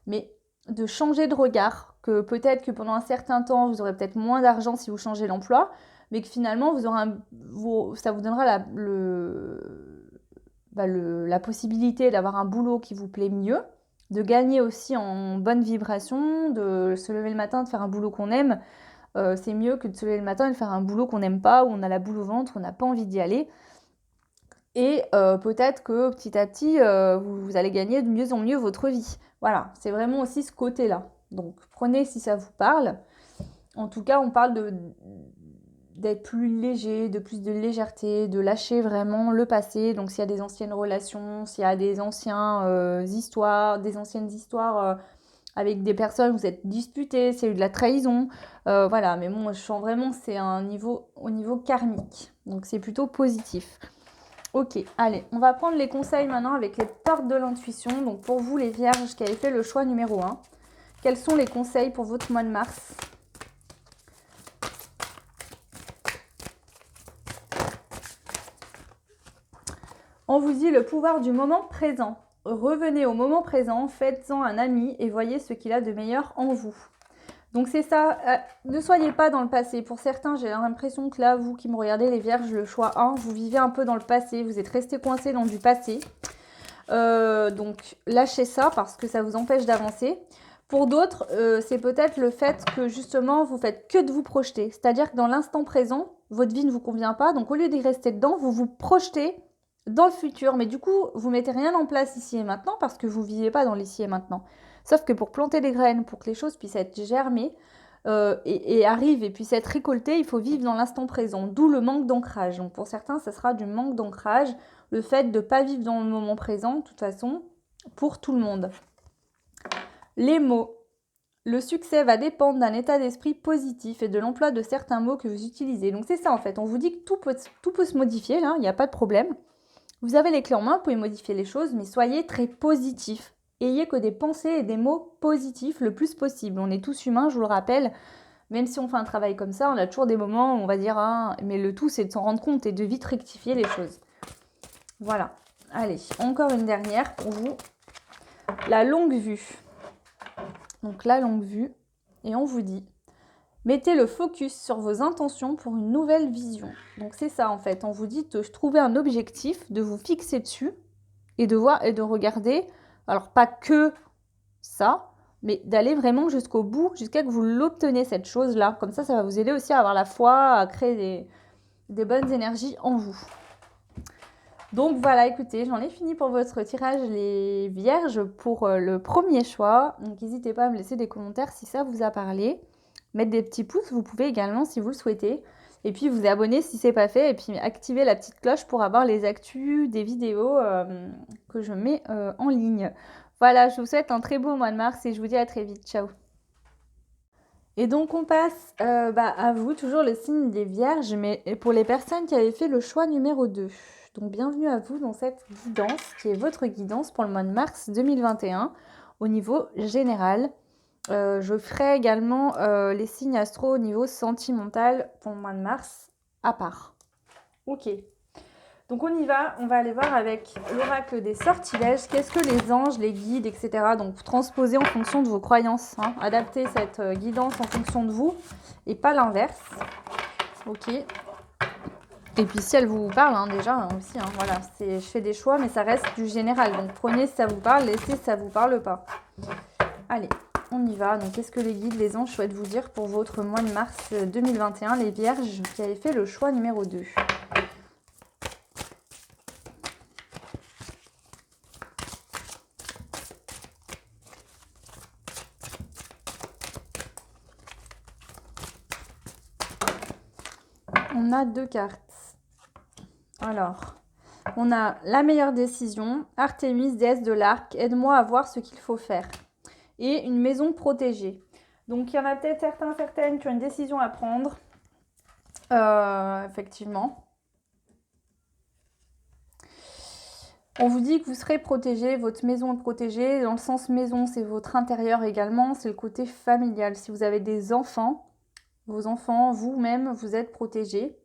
Mais de changer de regard, que peut-être que pendant un certain temps, vous aurez peut-être moins d'argent si vous changez d'emploi, mais que finalement, ça vous donnera la possibilité d'avoir un boulot qui vous plaît mieux, de gagner aussi en bonne vibration, de se lever le matin, de faire un boulot qu'on aime. C'est mieux que de se lever le matin et de faire un boulot qu'on n'aime pas, où on a la boule au ventre, on n'a pas envie d'y aller. Et peut-être que petit à petit, vous allez gagner de mieux en mieux votre vie. Voilà, c'est vraiment aussi ce côté-là. Donc prenez si ça vous parle. En tout cas, on parle d'être plus léger, de plus de légèreté, de lâcher vraiment le passé. Donc s'il y a des anciennes relations, s'il y a des anciennes histoires avec des personnes, vous êtes disputés, s'il y a eu de la trahison. Voilà, mais bon, je sens vraiment c'est au niveau karmique. Donc c'est plutôt positif. Ok, allez, on va prendre les conseils maintenant avec les portes de l'intuition. Donc pour vous les vierges qui avez fait le choix numéro 1, quels sont les conseils pour votre mois de mars? On vous dit le pouvoir du moment présent. Revenez au moment présent, faites-en un ami et voyez ce qu'il a de meilleur en vous. Donc c'est ça, ne soyez pas dans le passé. Pour certains, j'ai l'impression que là, vous qui me regardez les vierges, le choix 1, vous vivez un peu dans le passé, vous êtes resté coincé dans du passé. Donc lâchez ça parce que ça vous empêche d'avancer. Pour d'autres, c'est peut-être le fait que justement, vous faites que de vous projeter. C'est-à-dire que dans l'instant présent, votre vie ne vous convient pas. Donc au lieu d'y rester dedans, vous vous projetez dans le futur. Mais du coup, vous mettez rien en place ici et maintenant parce que vous ne vivez pas dans l'ici et maintenant. Sauf que pour planter des graines, pour que les choses puissent être germées et arrivent et puissent être récoltées, il faut vivre dans l'instant présent. D'où le manque d'ancrage. Donc pour certains, ça sera du manque d'ancrage. Le fait de ne pas vivre dans le moment présent, de toute façon, pour tout le monde. Les mots. Le succès va dépendre d'un état d'esprit positif et de l'emploi de certains mots que vous utilisez. Donc c'est ça en fait. On vous dit que tout peut se modifier, là, il n'y a pas de problème. Vous avez les clés en main, vous pouvez modifier les choses, mais soyez très positif. Ayez que des pensées et des mots positifs le plus possible. On est tous humains, je vous le rappelle. Même si on fait un travail comme ça, on a toujours des moments où on va dire « Ah », mais le tout, c'est de s'en rendre compte et de vite rectifier les choses. Voilà. Allez, encore une dernière pour vous. La longue vue. Donc la longue vue. Et on vous dit, mettez le focus sur vos intentions pour une nouvelle vision. Donc c'est ça en fait. On vous dit de trouver un objectif, de vous fixer dessus et de voir et de regarder. Alors pas que ça, mais d'aller vraiment jusqu'au bout, jusqu'à que vous l'obtenez cette chose-là. Comme ça va vous aider aussi à avoir la foi, à créer des bonnes énergies en vous. Donc voilà, écoutez, j'en ai fini pour votre tirage les vierges pour le premier choix. Donc n'hésitez pas à me laisser des commentaires si ça vous a parlé. Mettre des petits pouces, vous pouvez également si vous le souhaitez. Et puis vous abonner si ce n'est pas fait. Et puis activer la petite cloche pour avoir les actus des vidéos que je mets en ligne. Voilà, je vous souhaite un très beau mois de mars et je vous dis à très vite. Ciao. Et donc on passe à vous, toujours le signe des vierges, mais pour les personnes qui avaient fait le choix numéro 2. Donc bienvenue à vous dans cette guidance qui est votre guidance pour le mois de mars 2021 au niveau général. Je ferai également les signes astro au niveau sentimental pour le mois de mars à part. Ok. Donc on y va, on va aller voir avec l'oracle des sortilèges, qu'est-ce que les anges, les guides, etc. Donc transposer en fonction de vos croyances, hein. Adapter cette guidance en fonction de vous et pas l'inverse. Ok. Et puis si elle vous parle, hein, déjà hein, aussi, hein, voilà, je fais des choix, mais ça reste du général. Donc prenez si ça vous parle, laissez si ça vous parle pas. Allez, on y va. Donc qu'est-ce que les guides, les anges souhaitent vous dire pour votre mois de mars 2021, les vierges qui avaient fait le choix numéro 2. On a 2 cartes. Alors, on a la meilleure décision, Artémis, déesse de l'arc, aide-moi à voir ce qu'il faut faire. Et une maison protégée. Donc, il y en a peut-être certaines qui ont une décision à prendre. Effectivement. On vous dit que vous serez protégé, votre maison est protégée. Dans le sens maison, c'est votre intérieur également, c'est le côté familial. Si vous avez des enfants, vos enfants, vous-même, vous êtes protégés.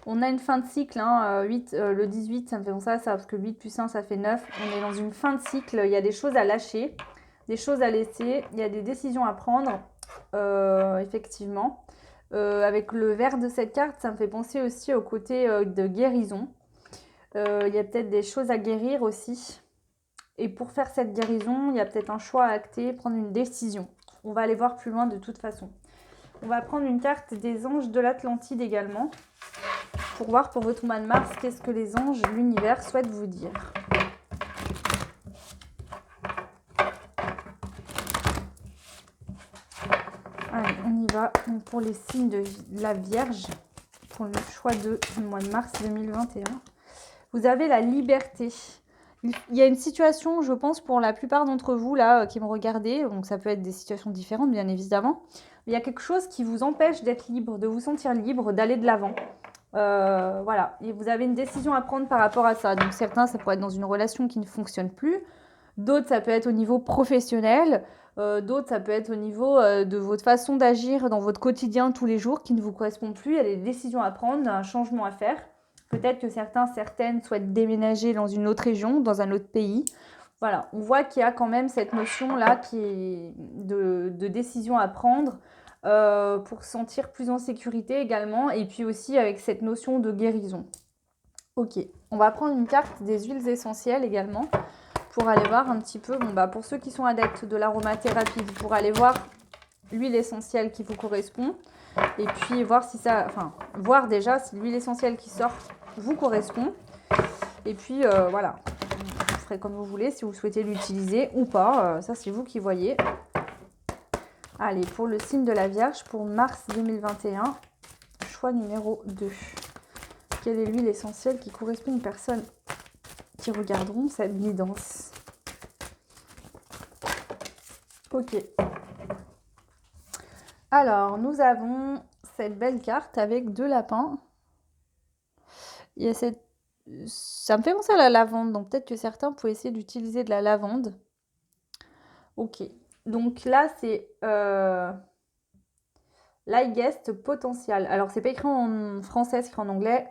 On a une fin de cycle, hein, le 18, ça me fait penser à ça, parce que 8 plus 1, ça fait 9. On est dans une fin de cycle, il y a des choses à lâcher, des choses à laisser, il y a des décisions à prendre, effectivement. Avec le vert de cette carte, ça me fait penser aussi au côté de guérison. Il y a peut-être des choses à guérir aussi. Et pour faire cette guérison, il y a peut-être un choix à acter, prendre une décision. On va aller voir plus loin de toute façon. On va prendre une carte des anges de l'Atlantide également. Pour voir pour votre mois de mars, qu'est-ce que les anges, l'univers souhaitent vous dire. Allez, on y va. Donc pour les signes de la Vierge, pour le choix du mois de mars 2021, vous avez la liberté. Il y a une situation, je pense, pour la plupart d'entre vous là qui me regardez, donc ça peut être des situations différentes bien évidemment, mais il y a quelque chose qui vous empêche d'être libre, de vous sentir libre, d'aller de l'avant. Voilà, et vous avez une décision à prendre par rapport à ça. Donc certains, ça pourrait être dans une relation qui ne fonctionne plus, d'autres, ça peut être au niveau professionnel, d'autres, ça peut être au niveau de votre façon d'agir dans votre quotidien tous les jours qui ne vous correspond plus. Il y a des décisions à prendre, un changement à faire. Peut-être que certaines souhaitent déménager dans une autre région, dans un autre pays. Voilà, on voit qu'il y a quand même cette notion-là qui est de décision à prendre pour se sentir plus en sécurité également. Et puis aussi avec cette notion de guérison. Ok, on va prendre une carte des huiles essentielles également pour aller voir un petit peu, pour ceux qui sont adeptes de l'aromathérapie, pour aller voir l'huile essentielle qui vous correspond. Et puis voir si voir déjà si l'huile essentielle qui sort vous correspond. Et puis voilà, vous ferez comme vous voulez, si vous souhaitez l'utiliser ou pas. Ça, c'est vous qui voyez. Allez, pour le signe de la Vierge, pour mars 2021, choix numéro 2. Quelle est l'huile essentielle qui correspond aux personnes qui regarderont cette guidance? Ok. Alors, nous avons cette belle carte avec 2 lapins. Il y a ça me fait penser à la lavande, donc peut-être que certains pouvaient essayer d'utiliser de la lavande. Ok, donc là c'est Guest potential. Alors c'est pas écrit en français, c'est écrit en anglais.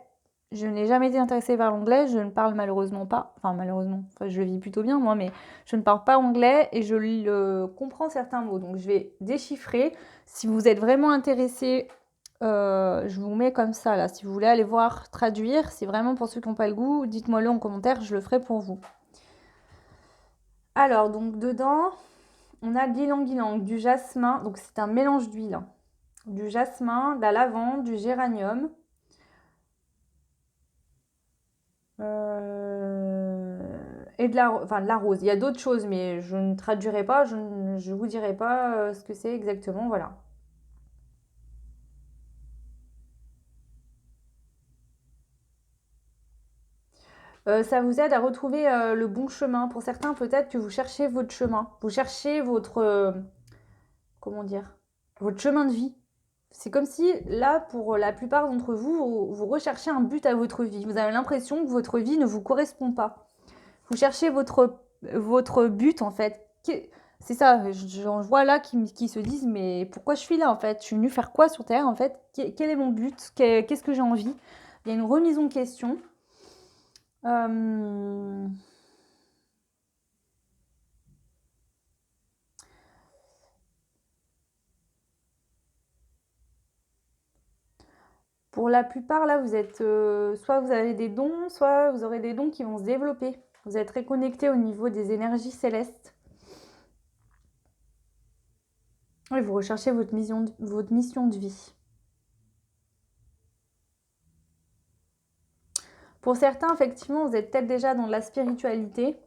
Je n'ai jamais été intéressée par l'anglais, je ne parle malheureusement pas, enfin malheureusement, enfin, je le vis plutôt bien moi, mais je ne parle pas anglais et je comprends certains mots. Donc je vais déchiffrer. Si vous êtes vraiment intéressé, je vous mets comme ça là. Si vous voulez aller voir traduire, c'est vraiment pour ceux qui n'ont pas le goût, dites-moi-le en commentaire, je le ferai pour vous. Alors donc dedans, on a de l'ylang-ylang, du jasmin, donc c'est un mélange d'huile, hein. Du jasmin, de la lavande, du géranium. Et de la rose. Il y a d'autres choses, mais je ne traduirai pas, je ne vous dirai pas ce que c'est exactement, voilà. Ça vous aide à retrouver le bon chemin. Pour certains, peut-être que vous cherchez votre chemin. Vous cherchez votre, comment dire, votre chemin de vie. C'est comme si, là, pour la plupart d'entre vous, vous recherchez un but à votre vie. Vous avez l'impression que votre vie ne vous correspond pas. Vous cherchez votre but, en fait. C'est ça, j'en vois là qui se disent, mais pourquoi je suis là, en fait? Je suis venue faire quoi sur Terre, en fait? Quel est mon but? Qu'est-ce que j'ai envie? Il y a une remise en question. Euh, Pour la plupart, là, vous êtes soit vous avez des dons, soit vous aurez des dons qui vont se développer. Vous êtes réconnecté au niveau des énergies célestes. Et vous recherchez votre mission de vie. Pour certains, effectivement, vous êtes peut-être déjà dans la spiritualité.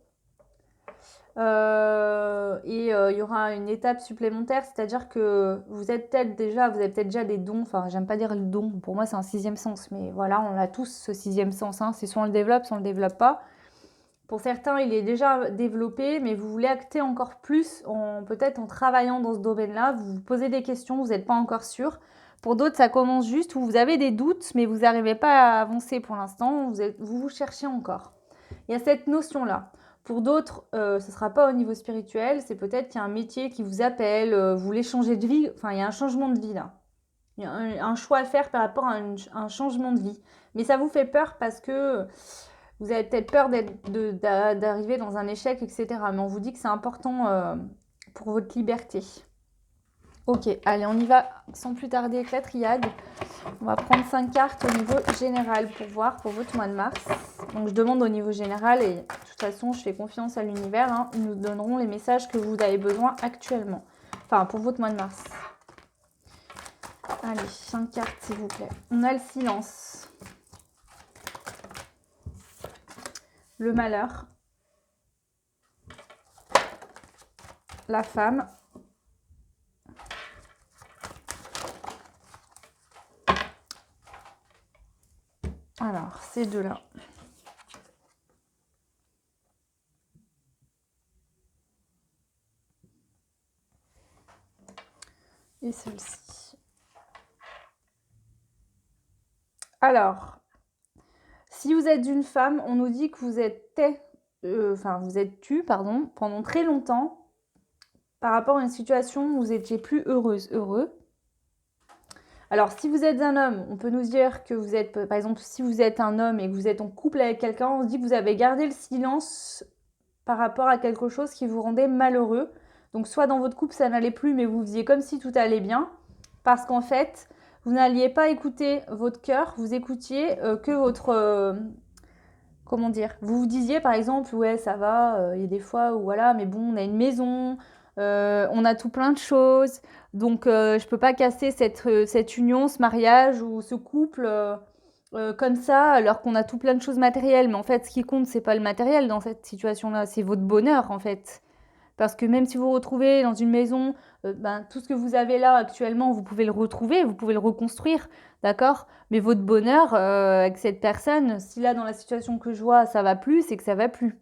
Il y aura une étape supplémentaire, c'est-à-dire que vous avez peut-être déjà des dons, enfin j'aime pas dire le don, pour moi c'est un sixième sens, mais voilà, on a tous ce sixième sens, hein. C'est soit on le développe, soit on le développe pas. Pour certains, il est déjà développé, mais vous voulez acter encore plus, peut-être en travaillant dans ce domaine-là, vous vous posez des questions, vous n'êtes pas encore sûr. Pour d'autres, ça commence juste où vous avez des doutes, mais vous n'arrivez pas à avancer pour l'instant, vous cherchez encore. Il y a cette notion-là. Pour d'autres, ce ne sera pas au niveau spirituel, c'est peut-être qu'il y a un métier qui vous appelle, vous voulez changer de vie, enfin il y a un changement de vie là. Il y a un choix à faire par rapport à un changement de vie. Mais ça vous fait peur parce que vous avez peut-être peur d'arriver dans un échec, etc. Mais on vous dit que c'est important pour votre liberté. Ok, allez, on y va sans plus tarder avec la triade. On va prendre 5 cartes au niveau général pour voir pour votre mois de mars. Donc je demande au niveau général et de toute façon je fais confiance à l'univers, hein. Ils nous donneront les messages que vous avez besoin actuellement. Enfin pour votre mois de mars. Allez, 5 cartes s'il vous plaît. On a le silence. Le malheur. La femme. Alors, ces deux-là. Et celle-ci. Alors, si vous êtes une femme, on nous dit que vous êtes tu, pardon, pendant très longtemps par rapport à une situation où vous étiez plus heureux. Alors, si vous êtes un homme, on peut nous dire que vous êtes, par exemple, si vous êtes un homme et que vous êtes en couple avec quelqu'un, on se dit que vous avez gardé le silence par rapport à quelque chose qui vous rendait malheureux. Donc, soit dans votre couple, ça n'allait plus, mais vous faisiez comme si tout allait bien. Parce qu'en fait, vous n'alliez pas écouter votre cœur, vous écoutiez que votre... comment dire? Vous vous disiez, par exemple, ouais, ça va, il y a des fois où, voilà, mais bon, on a une maison, on a tout plein de choses, donc je peux pas casser cette union, ce mariage ou ce couple comme ça, alors qu'on a tout plein de choses matérielles. Mais en fait, ce qui compte, c'est pas le matériel dans cette situation-là, c'est votre bonheur, en fait. Parce que même si vous vous retrouvez dans une maison, tout ce que vous avez là actuellement, vous pouvez le retrouver, vous pouvez le reconstruire, d'accord? Mais votre bonheur avec cette personne, si là dans la situation que je vois, ça va plus, c'est que ça va plus.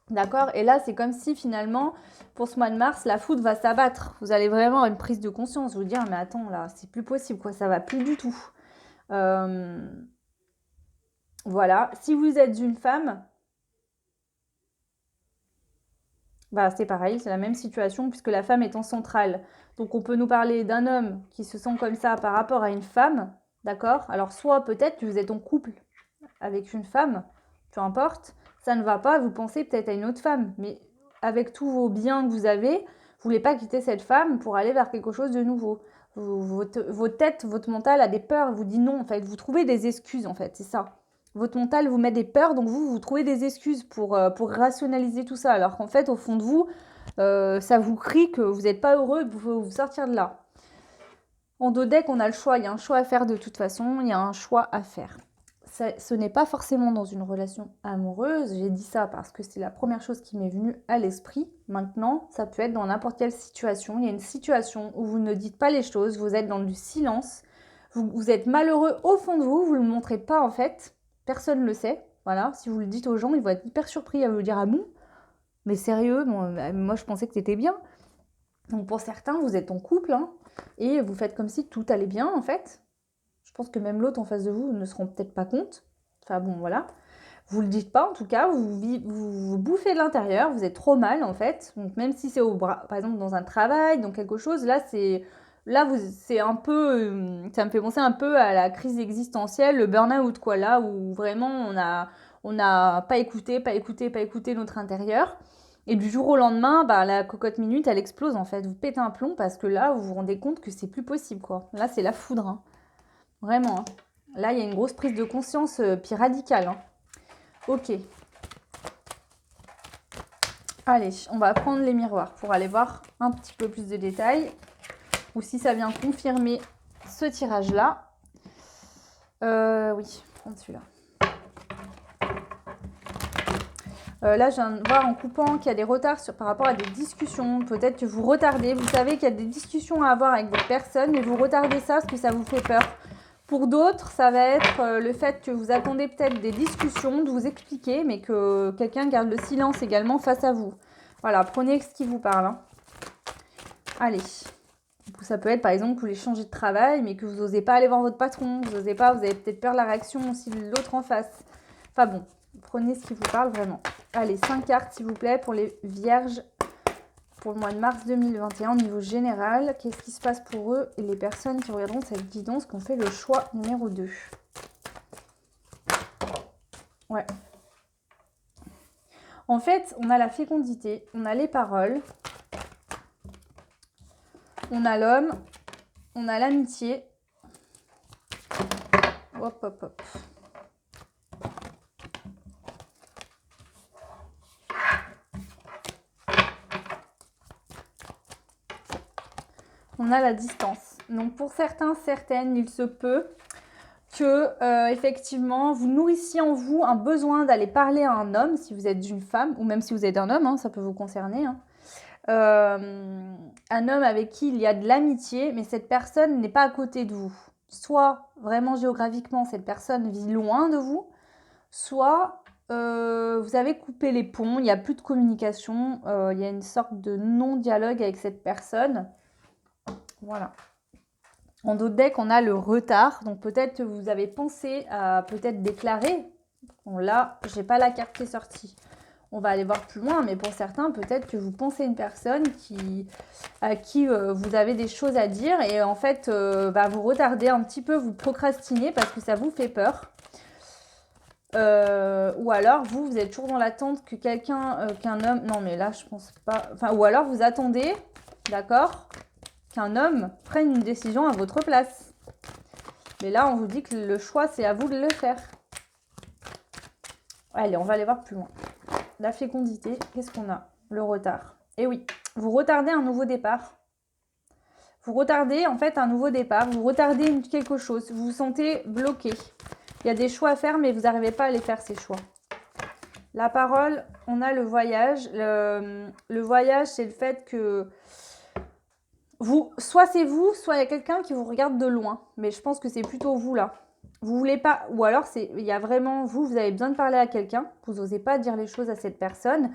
D'accord? Et là, c'est comme si finalement, pour ce mois de mars, la foudre va s'abattre. Vous allez vraiment avoir une prise de conscience, vous dire, mais attends, là, c'est plus possible, quoi, ça va plus du tout. Voilà. Si vous êtes une femme, bah, c'est pareil, c'est la même situation puisque la femme est en centrale. Donc on peut nous parler d'un homme qui se sent comme ça par rapport à une femme, d'accord? Alors soit peut-être que vous êtes en couple avec une femme, peu importe, ça ne va pas, vous pensez peut-être à une autre femme. Mais avec tous vos biens que vous avez, vous ne voulez pas quitter cette femme pour aller vers quelque chose de nouveau. Votre tête, votre mental a des peurs, vous dit non, en fait. Vous trouvez des excuses, en fait, c'est ça. Votre mental vous met des peurs, donc vous trouvez des excuses pour rationaliser tout ça. Alors qu'en fait, au fond de vous, ça vous crie que vous n'êtes pas heureux et que vous pouvez vous sortir de là. En dos deck, on a le choix. Il y a un choix à faire de toute façon. Il y a un choix à faire. Ce n'est pas forcément dans une relation amoureuse. J'ai dit ça parce que c'est la première chose qui m'est venue à l'esprit. Maintenant, ça peut être dans n'importe quelle situation. Il y a une situation où vous ne dites pas les choses, vous êtes dans du silence, vous êtes malheureux au fond de vous, vous ne le montrez pas en fait. Personne ne le sait. Voilà, si vous le dites aux gens, ils vont être hyper surpris à vous dire « Ah bon ? Mais sérieux, moi je pensais que t'étais bien. » Donc pour certains, vous êtes en couple hein, et vous faites comme si tout allait bien en fait. Je pense que même l'autre en face de vous ne se rend peut-être pas compte. Enfin bon, voilà. Vous le dites pas en tout cas, vous bouffez de l'intérieur, vous êtes trop mal en fait. Donc même si c'est par exemple dans un travail, dans quelque chose, c'est un peu, ça me fait penser un peu à la crise existentielle, le burn-out quoi, là où vraiment on a pas écouté notre intérieur. Et du jour au lendemain, la cocotte minute, elle explose en fait. Vous pétez un plomb parce que là, vous vous rendez compte que c'est plus possible quoi. Là, c'est la foudre. Hein. Vraiment. Hein. Là, il y a une grosse prise de conscience puis radicale. Hein. Ok. Allez, on va prendre les miroirs pour aller voir un petit peu plus de détails. Ou si ça vient confirmer ce tirage-là. Oui, prendre celui-là. Là, je viens de voir en coupant qu'il y a des retards par rapport à des discussions. Peut-être que vous retardez. Vous savez qu'il y a des discussions à avoir avec des personnes, mais vous retardez ça parce que ça vous fait peur. Pour d'autres, ça va être le fait que vous attendez peut-être des discussions, de vous expliquer, mais que quelqu'un garde le silence également face à vous. Voilà, prenez ce qui vous parle. Hein. Allez. Ça peut être par exemple que vous voulez changer de travail, mais que vous n'osez pas aller voir votre patron. Vous n'osez pas, vous avez peut-être peur de la réaction aussi de l'autre en face. Enfin bon, prenez ce qui vous parle vraiment. Allez, 5 cartes s'il vous plaît pour les vierges pour le mois de mars 2021 au niveau général. Qu'est-ce qui se passe pour eux et les personnes qui regarderont cette guidance qui ont fait le choix numéro 2. Ouais. En fait, on a la fécondité, on a les paroles, on a l'homme, on a l'amitié. Hop, hop, hop. On a la distance. Donc pour certains, certaines, il se peut que effectivement vous nourrissiez en vous un besoin d'aller parler à un homme si vous êtes une femme ou même si vous êtes un homme, hein, ça peut vous concerner. Hein. Un homme avec qui il y a de l'amitié, mais cette personne n'est pas à côté de vous. Soit vraiment géographiquement cette personne vit loin de vous, soit vous avez coupé les ponts, il n'y a plus de communication, il y a une sorte de non-dialogue avec cette personne. Voilà. En dos de deck, on a le retard. Donc peut-être que vous avez pensé à peut-être déclarer. Bon, là, j'ai pas la carte qui est sortie. On va aller voir plus loin, mais pour certains, peut-être que vous pensez à une personne à qui vous avez des choses à dire et en fait, vous retardez un petit peu, vous procrastinez parce que ça vous fait peur. Ou alors, vous êtes toujours dans l'attente que qu'un homme... Non, mais là, je pense pas... Enfin, ou alors, vous attendez, d'accord, qu'un homme prenne une décision à votre place. Mais là, on vous dit que le choix, c'est à vous de le faire. Allez, on va aller voir plus loin. La fécondité, qu'est-ce qu'on a? Le retard. Et oui, vous retardez un nouveau départ. Vous retardez en fait un nouveau départ. Vous retardez quelque chose. Vous vous sentez bloqué. Il y a des choix à faire, mais vous n'arrivez pas à les faire, ces choix. La parole, on a le voyage. Le voyage, c'est le fait que... soit c'est vous, soit il y a quelqu'un qui vous regarde de loin. Mais je pense que c'est plutôt vous là. Vous voulez pas, ou alors il y a vraiment vous avez besoin de parler à quelqu'un. Vous n'osez pas dire les choses à cette personne.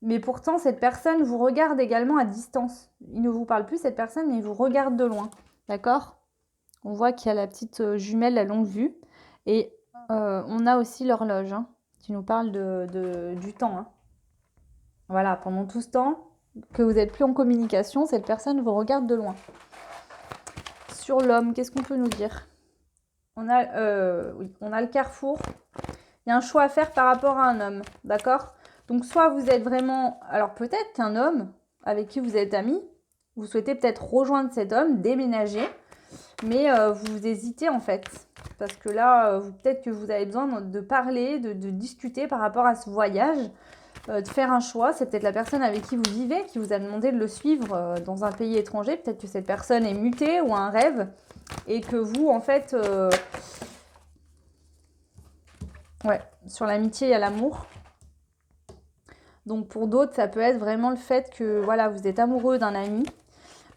Mais pourtant, cette personne vous regarde également à distance. Il ne vous parle plus, cette personne, mais il vous regarde de loin. D'accord? On voit qu'il y a la petite jumelle à longue vue. Et on a aussi l'horloge hein, qui nous parle du temps. Hein. Voilà, pendant tout ce temps que vous n'êtes plus en communication, cette personne vous regarde de loin. Sur l'homme, qu'est-ce qu'on peut nous dire? On a le carrefour y a un choix à faire par rapport à un homme, d'accord? Donc, soit vous êtes vraiment... Alors, peut-être qu'un homme avec qui vous êtes amis, vous souhaitez peut-être rejoindre cet homme, déménager, mais vous hésitez en fait. Parce que là, peut-être que vous avez besoin de parler, de discuter par rapport à ce voyage, de faire un choix. C'est peut-être la personne avec qui vous vivez qui vous a demandé de le suivre dans un pays étranger. Peut-être que cette personne est mutée ou a un rêve et que vous, en fait... ouais, sur l'amitié, il y a l'amour. Donc pour d'autres, ça peut être vraiment le fait que voilà, vous êtes amoureux d'un ami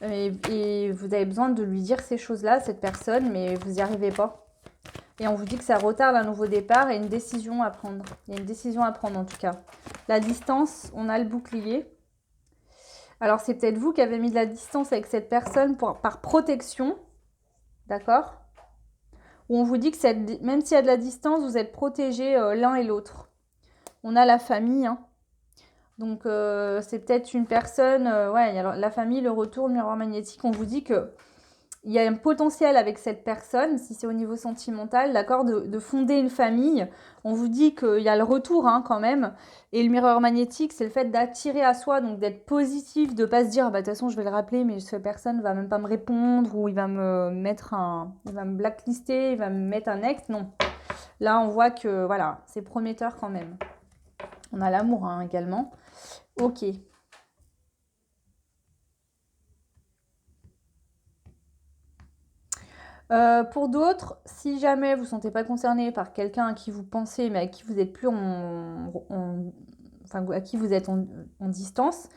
et vous avez besoin de lui dire ces choses-là, cette personne, mais vous n'y arrivez pas. Et on vous dit que ça retarde un nouveau départ et une décision à prendre. Il y a une décision à prendre en tout cas. La distance, on a le bouclier. Alors c'est peut-être vous qui avez mis de la distance avec cette personne par protection, d'accord? Où on vous dit que même s'il y a de la distance, vous êtes protégés l'un et l'autre. On a la famille, hein. Donc, c'est peut-être une personne, ouais, alors, la famille, le retour, le miroir magnétique, on vous dit qu'il y a un potentiel avec cette personne, si c'est au niveau sentimental, d'accord, de fonder une famille. On vous dit qu'il y a le retour hein, quand même. Et le miroir magnétique, c'est le fait d'attirer à soi, donc d'être positif, de ne pas se dire, bah, de toute façon, je vais le rappeler, mais cette personne ne va même pas me répondre, ou il va me blacklister, il va me mettre un ex. Non. Là, on voit que, voilà, c'est prometteur quand même. On a l'amour hein, également. Ok. Pour d'autres, si jamais vous ne sentez pas concerné par quelqu'un à qui vous pensez, mais à qui vous êtes plus enfin, à qui vous êtes en distance,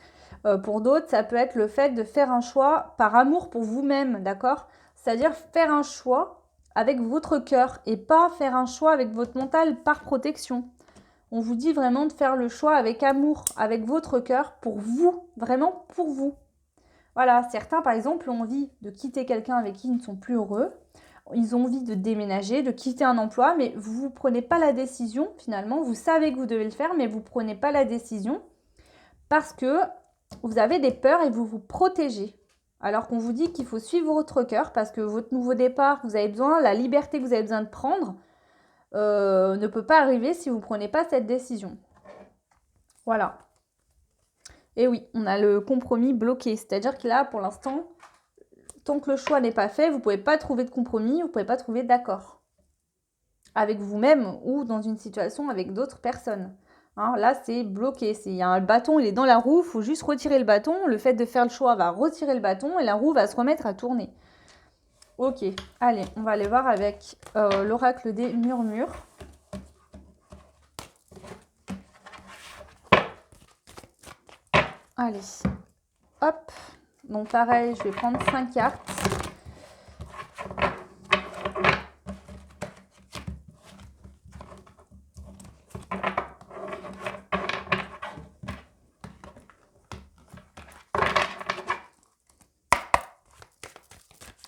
pour d'autres, ça peut être le fait de faire un choix par amour pour vous-même, d'accord? C'est-à-dire faire un choix avec votre cœur et pas faire un choix avec votre mental par protection. On vous dit vraiment de faire le choix avec amour, avec votre cœur, pour vous, vraiment pour vous. Voilà, certains par exemple ont envie de quitter quelqu'un avec qui ils ne sont plus heureux. Ils ont envie de déménager, de quitter un emploi, mais vous ne prenez pas la décision finalement. Vous savez que vous devez le faire, mais vous ne prenez pas la décision parce que vous avez des peurs et vous vous protégez. Alors qu'on vous dit qu'il faut suivre votre cœur parce que votre nouveau départ, vous avez besoin, la liberté que vous avez besoin de prendre ne peut pas arriver si vous ne prenez pas cette décision. Voilà. Et oui, on a le compromis bloqué. C'est-à-dire que là, pour l'instant, tant que le choix n'est pas fait, vous ne pouvez pas trouver de compromis, vous ne pouvez pas trouver d'accord. Avec vous-même ou dans une situation avec d'autres personnes. Hein, là, c'est bloqué. Il y a un bâton, il est dans la roue, il faut juste retirer le bâton. Le fait de faire le choix va retirer le bâton et la roue va se remettre à tourner. Ok, allez, on va aller voir avec l'oracle des murmures. Allez, hop. Donc pareil, je vais prendre 5 cartes.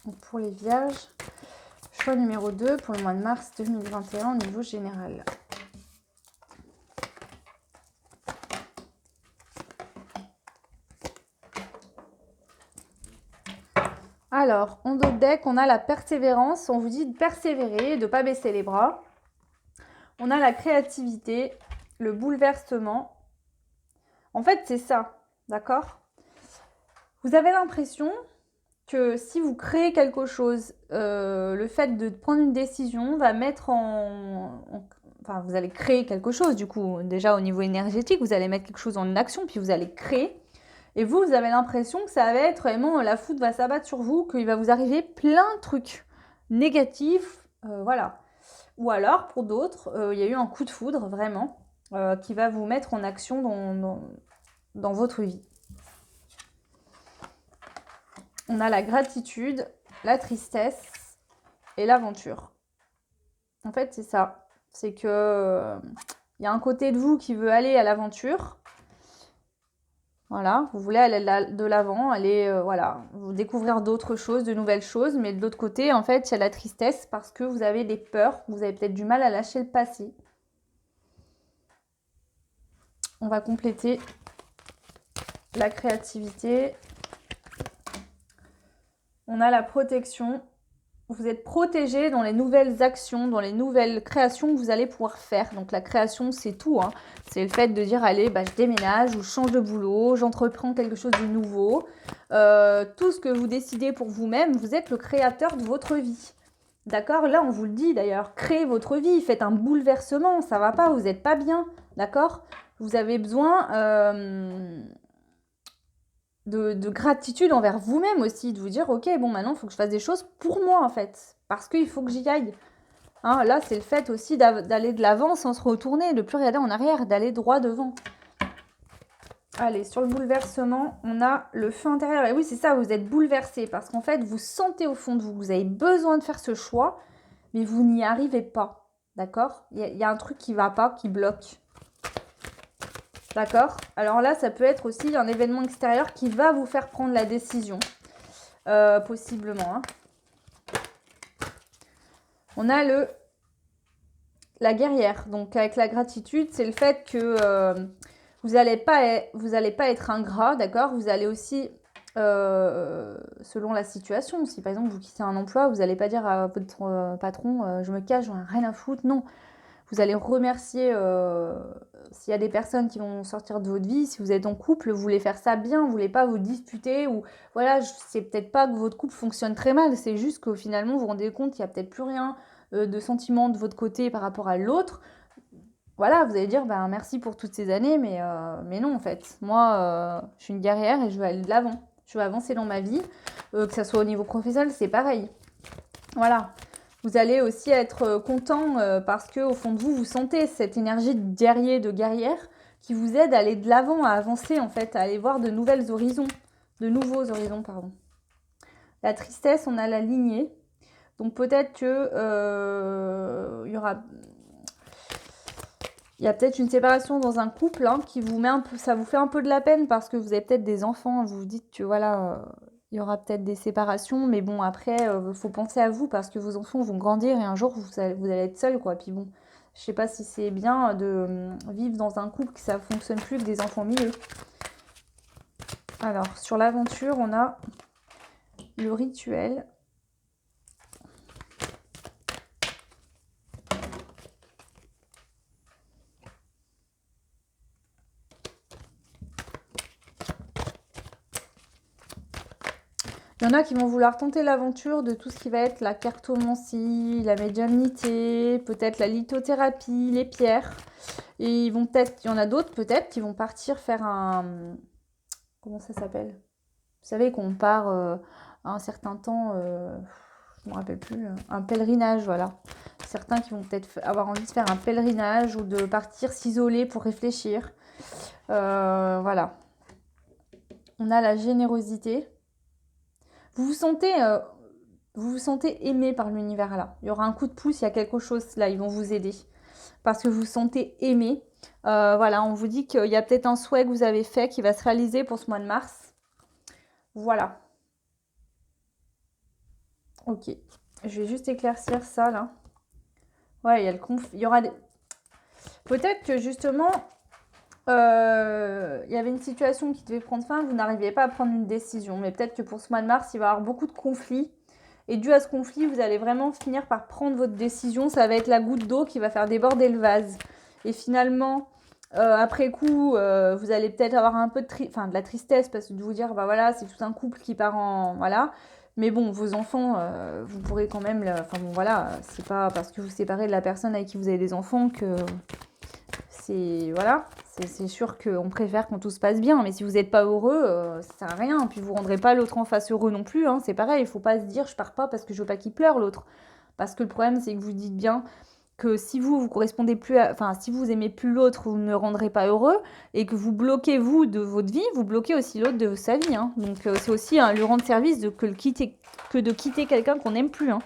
Donc pour les vierges, choix numéro 2 pour le mois de mars 2021 au niveau général. Alors, en dos de deck, on a la persévérance. On vous dit de persévérer, de ne pas baisser les bras. On a la créativité, le bouleversement. En fait, c'est ça, d'accord? Vous avez l'impression que si vous créez quelque chose, le fait de prendre une décision va mettre enfin, vous allez créer quelque chose, du coup, déjà au niveau énergétique, vous allez mettre quelque chose en action, puis vous allez créer. Et vous avez l'impression que ça va être vraiment, la foudre va s'abattre sur vous, qu'il va vous arriver plein de trucs négatifs, voilà. Ou alors, pour d'autres, il y a eu un coup de foudre, vraiment, qui va vous mettre en action dans votre vie. On a la gratitude, la tristesse et l'aventure. En fait, c'est ça. C'est que y a un côté de vous qui veut aller à l'aventure. Voilà, vous voulez aller de l'avant, aller voilà, vous découvrir d'autres choses, de nouvelles choses. Mais de l'autre côté, en fait, il y a la tristesse parce que vous avez des peurs, vous avez peut-être du mal à lâcher le passé. On va compléter la créativité. On a la protection, vous êtes protégé dans les nouvelles actions, dans les nouvelles créations que vous allez pouvoir faire. Donc la création, c'est tout, hein. C'est le fait de dire, allez, bah, je déménage ou je change de boulot, j'entreprends quelque chose de nouveau. Tout ce que vous décidez pour vous-même, vous êtes le créateur de votre vie. D'accord? Là, on vous le dit d'ailleurs, créez votre vie, faites un bouleversement, ça va pas, vous n'êtes pas bien. D'accord? Vous avez besoin de gratitude envers vous-même aussi, de vous dire, ok, bon, maintenant, il faut que je fasse des choses pour moi, en fait, parce qu'il faut que j'y aille. Hein, là, c'est le fait aussi d'aller de l'avant sans se retourner, de plus regarder en arrière, d'aller droit devant. Allez, sur le bouleversement, on a le feu intérieur. Et oui, c'est ça, vous êtes bouleversé, parce qu'en fait, vous sentez au fond de vous, vous avez besoin de faire ce choix, mais vous n'y arrivez pas, d'accord? Il y a un truc qui ne va pas, qui bloque. D'accord? Alors là, ça peut être aussi un événement extérieur qui va vous faire prendre la décision. Possiblement. Hein. On a la guerrière. Donc avec la gratitude, c'est le fait que vous n'allez pas être ingrat, d'accord? Vous allez aussi, selon la situation, si par exemple vous quittez un emploi, vous n'allez pas dire à votre patron, je me cache, j'en ai rien à foutre. Non. Vous allez remercier s'il y a des personnes qui vont sortir de votre vie. Si vous êtes en couple, vous voulez faire ça bien, vous voulez pas vous disputer ou voilà, c'est peut-être pas que votre couple fonctionne très mal, c'est juste que finalement vous vous rendez compte qu'il y a peut-être plus rien de sentiment de votre côté par rapport à l'autre. Voilà, vous allez dire ben merci pour toutes ces années, mais non en fait. Moi, je suis une guerrière et je veux aller de l'avant. Je veux avancer dans ma vie, que ça soit au niveau professionnel, c'est pareil. Voilà. Vous allez aussi être content parce que au fond de vous, vous sentez cette énergie de guerrier, de guerrière qui vous aide à aller de l'avant, à avancer en fait, à aller voir de nouveaux horizons, pardon. La tristesse, on a la lignée. Donc peut-être que il y a peut-être une séparation dans un couple hein, qui vous met un peu, ça vous fait un peu de la peine parce que vous avez peut-être des enfants, vous vous dites que voilà, il y aura peut-être des séparations, mais bon après, faut penser à vous parce que vos enfants vont grandir et un jour vous allez être seul quoi. Puis bon, je sais pas si c'est bien de vivre dans un couple que ça fonctionne plus que des enfants au milieu. Alors sur l'aventure, on a le rituel. Il y en a qui vont vouloir tenter l'aventure de tout ce qui va être la cartomancie, la médiumnité, peut-être la lithothérapie, les pierres. Et il y en a d'autres peut-être qui vont partir faire un... Comment ça s'appelle? Vous savez qu'on part à un certain temps, je ne me rappelle plus, un pèlerinage, voilà. Certains qui vont peut-être avoir envie de faire un pèlerinage ou de partir s'isoler pour réfléchir. Voilà. On a la générosité. Vous vous sentez aimé par l'univers là. Il y aura un coup de pouce, il y a quelque chose là, ils vont vous aider. Parce que vous vous sentez aimé. Voilà, on vous dit qu'il y a peut-être un souhait que vous avez fait qui va se réaliser pour ce mois de mars. Voilà. Ok. Je vais juste éclaircir ça là. Ouais, il y a le conflit. Il y aura des... Peut-être que justement, il y avait une situation qui devait prendre fin, vous n'arriviez pas à prendre une décision. Mais peut-être que pour ce mois de mars, il va y avoir beaucoup de conflits. Et dû à ce conflit, vous allez vraiment finir par prendre votre décision. Ça va être la goutte d'eau qui va faire déborder le vase. Et finalement, après coup, vous allez peut-être avoir un peu de la tristesse parce que de vous dire, bah voilà, c'est tout un couple qui part en... Voilà. Mais bon, vos enfants, vous pourrez quand même... Enfin bon, voilà, c'est pas parce que vous séparez de la personne avec qui vous avez des enfants que... Voilà, c'est sûr qu'on préfère quand tout se passe bien, mais si vous n'êtes pas heureux, ça sert à rien. Puis vous ne rendrez pas l'autre en face heureux non plus. Hein, c'est pareil, il ne faut pas se dire je pars pas parce que je veux pas qu'il pleure l'autre. Parce que le problème, c'est que vous dites bien que si vous correspondez plus enfin, si vous aimez plus l'autre, vous ne rendrez pas heureux et que vous bloquez vous de votre vie, vous bloquez aussi l'autre de sa vie. Hein. Donc c'est aussi lui rendre service que de quitter quelqu'un qu'on n'aime plus. Hein.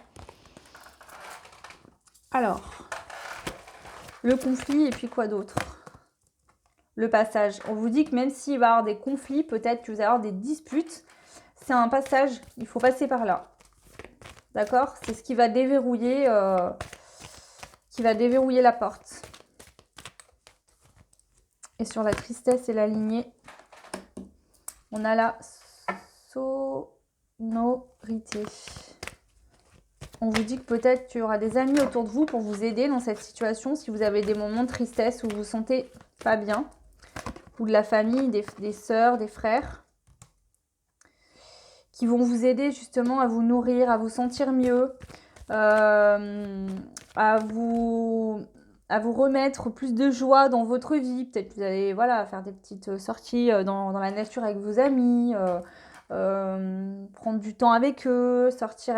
Alors, le conflit et puis quoi d'autre? Le passage. On vous dit que même s'il va y avoir des conflits, peut-être que vous allez avoir des disputes, c'est un passage, il faut passer par là. D'accord? C'est ce qui va déverrouiller la porte. Et sur la tristesse et la lignée, on a la sonorité. On vous dit que peut-être qu'il y aura des amis autour de vous pour vous aider dans cette situation si vous avez des moments de tristesse où vous vous sentez pas bien. Ou de la famille, des sœurs, des frères, qui vont vous aider justement à vous nourrir, à vous sentir mieux, à vous remettre plus de joie dans votre vie. Peut-être que vous allez voilà, faire des petites sorties dans la nature avec vos amis, prendre du temps avec eux, sortir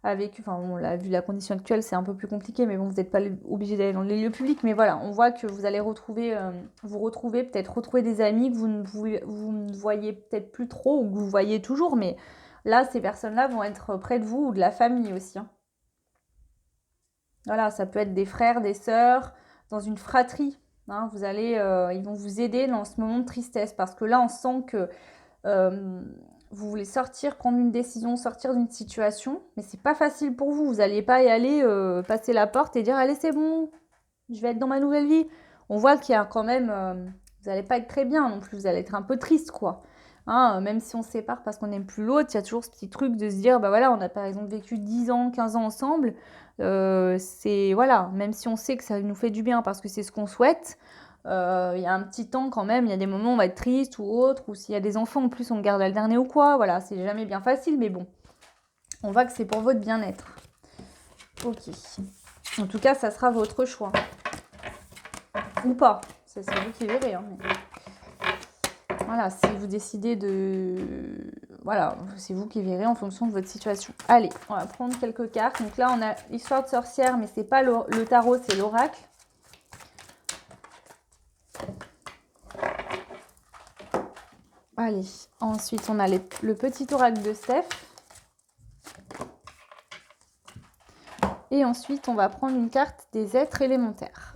enfin bon, là, vu la condition actuelle, c'est un peu plus compliqué, mais bon, vous n'êtes pas obligé d'aller dans les lieux publics, mais voilà, on voit que vous allez peut-être retrouver des amis que vous ne voyez peut-être plus trop, ou que vous voyez toujours, mais là, ces personnes-là vont être près de vous, ou de la famille aussi, hein. Voilà, ça peut être des frères, des sœurs, dans une fratrie, hein, ils vont vous aider dans ce moment de tristesse, parce que là, on sent que vous voulez sortir, prendre une décision, sortir d'une situation, mais c'est pas facile pour vous. Vous n'allez pas y aller, passer la porte et dire allez c'est bon, je vais être dans ma nouvelle vie. On voit qu'il y a quand même, vous n'allez pas être très bien non plus, vous allez être un peu triste quoi. Hein, même si on se sépare parce qu'on n'aime plus l'autre, il y a toujours ce petit truc de se dire bah voilà, on a par exemple vécu 10 ans, 15 ans ensemble, c'est voilà, même si on sait que ça nous fait du bien parce que c'est ce qu'on souhaite. Il y a un petit temps quand même, il y a des moments où on va être triste ou autre, ou s'il y a des enfants en plus on garde alterné ou quoi, voilà, c'est jamais bien facile, mais bon, on voit que c'est pour votre bien-être. Ok. En tout cas, ça sera votre choix. Ou pas, c'est vous qui verrez. Hein, mais... Voilà, si vous décidez de... Voilà, c'est vous qui verrez en fonction de votre situation. Allez, on va prendre quelques cartes. Donc là, on a l'histoire de sorcière, mais c'est pas le tarot, c'est l'oracle. Allez, ensuite on a le petit oracle de Steph. Et ensuite on va prendre une carte des êtres élémentaires.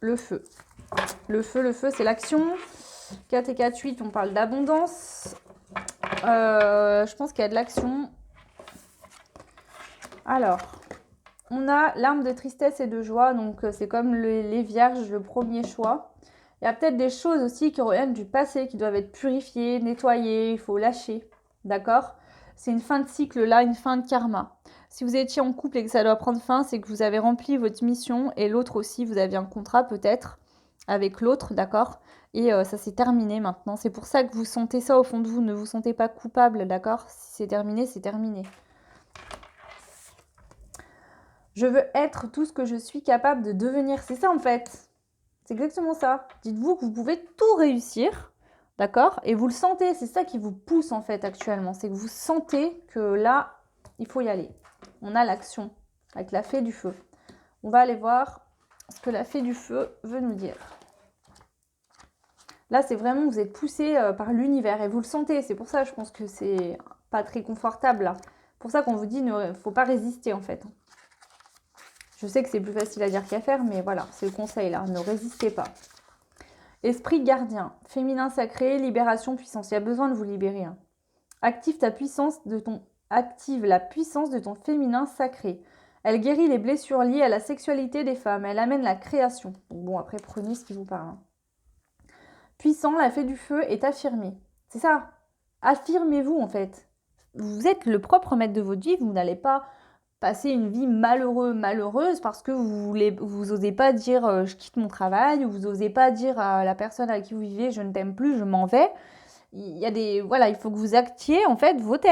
Le feu. Le feu, c'est l'action. 4 et 4, 8, on parle d'abondance. Je pense qu'il y a de l'action. Alors, on a l'arme de tristesse et de joie, donc c'est comme les vierges, le premier choix. Il y a peut-être des choses aussi qui reviennent du passé, qui doivent être purifiées, nettoyées, il faut lâcher, d'accord? C'est une fin de cycle là, une fin de karma. Si vous étiez en couple et que ça doit prendre fin, c'est que vous avez rempli votre mission et l'autre aussi, vous aviez un contrat peut-être avec l'autre, d'accord? Et ça s'est terminé maintenant. C'est pour ça que vous sentez ça au fond de vous, ne vous sentez pas coupable, d'accord? Si c'est terminé, c'est terminé. Je veux être tout ce que je suis capable de devenir. C'est ça en fait. C'est exactement ça. Dites-vous que vous pouvez tout réussir, d'accord? Et vous le sentez, c'est ça qui vous pousse en fait actuellement. C'est que vous sentez que là, il faut y aller. On a l'action avec la fée du feu. On va aller voir ce que la fée du feu veut nous dire. Là, c'est vraiment, vous êtes poussé par l'univers et vous le sentez. C'est pour ça, je pense que c'est pas très confortable là. C'est pour ça qu'on vous dit, il ne faut pas résister en fait. Je sais que c'est plus facile à dire qu'à faire, mais voilà, c'est le conseil là, ne résistez pas. Esprit gardien, féminin sacré, libération, puissance. Il y a besoin de vous libérer. Hein. Active la puissance de ton féminin sacré. Elle guérit les blessures liées à la sexualité des femmes. Elle amène la création. Bon, après, prenez ce qui vous parle. Hein. Puissant, la fée du feu est affirmée. C'est ça. Affirmez-vous en fait. Vous êtes le propre maître de votre vie. Vous n'allez pas passer une vie malheureuse parce que vous osez pas dire je quitte mon travail, ou vous osez pas dire à la personne avec qui vous vivez je ne t'aime plus, je m'en vais. Il y a il faut que vous actiez en fait votre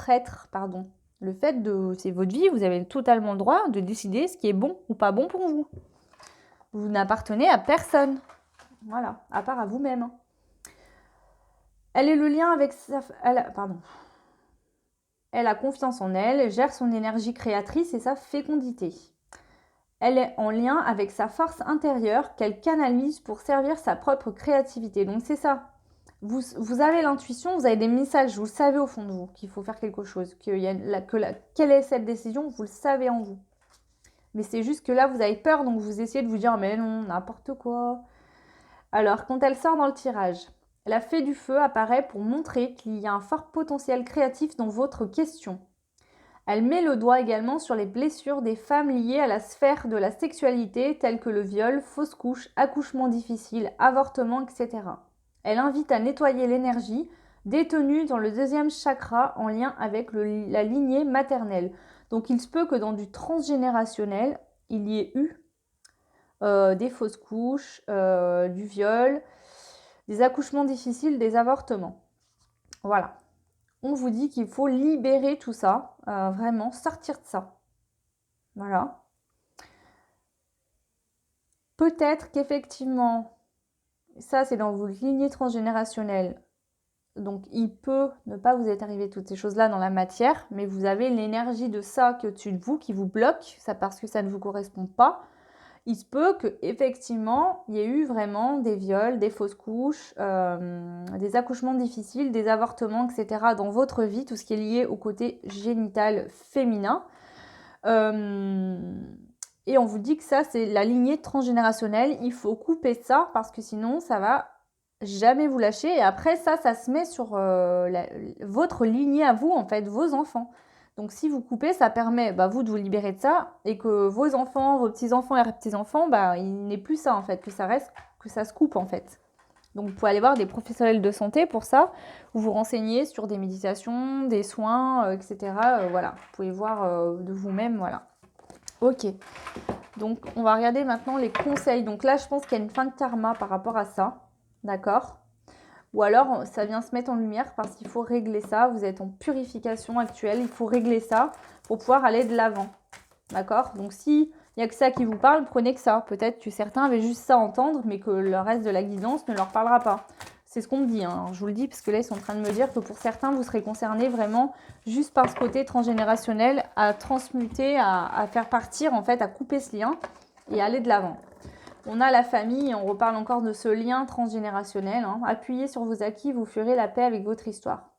être, pardon. Le fait c'est votre vie, vous avez totalement le droit de décider ce qui est bon ou pas bon pour vous. Vous n'appartenez à personne. Voilà, à part à vous-même. Elle est le lien avec Elle a confiance en elle, gère son énergie créatrice et sa fécondité. Elle est en lien avec sa force intérieure qu'elle canalise pour servir sa propre créativité. Donc c'est ça. Vous avez l'intuition, vous avez des messages, vous le savez au fond de vous qu'il faut faire quelque chose, quelle est cette décision, vous le savez en vous. Mais c'est juste que là, vous avez peur, donc vous essayez de vous dire mais non, n'importe quoi. Alors, quand elle sort dans le tirage, la fée du feu apparaît pour montrer qu'il y a un fort potentiel créatif dans votre question. Elle met le doigt également sur les blessures des femmes liées à la sphère de la sexualité, telles que le viol, fausse couche, accouchement difficile, avortement, etc. Elle invite à nettoyer l'énergie détenue dans le deuxième chakra en lien avec la lignée maternelle. Donc il se peut que dans du transgénérationnel, il y ait eu des fausses couches, du viol, des accouchements difficiles, des avortements. Voilà. On vous dit qu'il faut libérer tout ça, vraiment sortir de ça. Voilà. Peut-être qu'effectivement, ça c'est dans vos lignées transgénérationnelles, donc il peut ne pas vous être arrivé toutes ces choses-là dans la matière, mais vous avez l'énergie de ça qui est au-dessus de vous, qui vous bloque, ça parce que ça ne vous correspond pas. Il se peut qu'effectivement, il y ait eu vraiment des viols, des fausses couches, des accouchements difficiles, des avortements, etc. dans votre vie, tout ce qui est lié au côté génital féminin. Et on vous dit que ça, c'est la lignée transgénérationnelle. Il faut couper ça parce que sinon, ça va jamais vous lâcher. Et après, ça se met sur votre lignée à vous, en fait, vos enfants. Donc si vous coupez, ça permet vous de vous libérer de ça et que vos enfants, vos petits-enfants et petits-enfants, il n'est plus ça en fait, que ça reste, que ça se coupe en fait. Donc vous pouvez aller voir des professionnels de santé pour ça, ou vous renseigner sur des méditations, des soins, etc. Voilà, vous pouvez voir de vous-même, voilà. Ok, donc on va regarder maintenant les conseils. Donc là, je pense qu'il y a une fin de karma par rapport à ça, d'accord ? Ou alors, ça vient se mettre en lumière parce qu'il faut régler ça. Vous êtes en purification actuelle. Il faut régler ça pour pouvoir aller de l'avant. D'accord ? Donc, s'il n'y a que ça qui vous parle, prenez que ça. Peut-être que certains avaient juste ça à entendre, mais que le reste de la guidance ne leur parlera pas. C'est ce qu'on me dit. Hein. Je vous le dis parce que là, ils sont en train de me dire que pour certains, vous serez concernés vraiment juste par ce côté transgénérationnel à transmuter, à faire partir, en fait, à couper ce lien et aller de l'avant. On a la famille, on reparle encore de ce lien transgénérationnel. Hein. Appuyez sur vos acquis, vous ferez la paix avec votre histoire.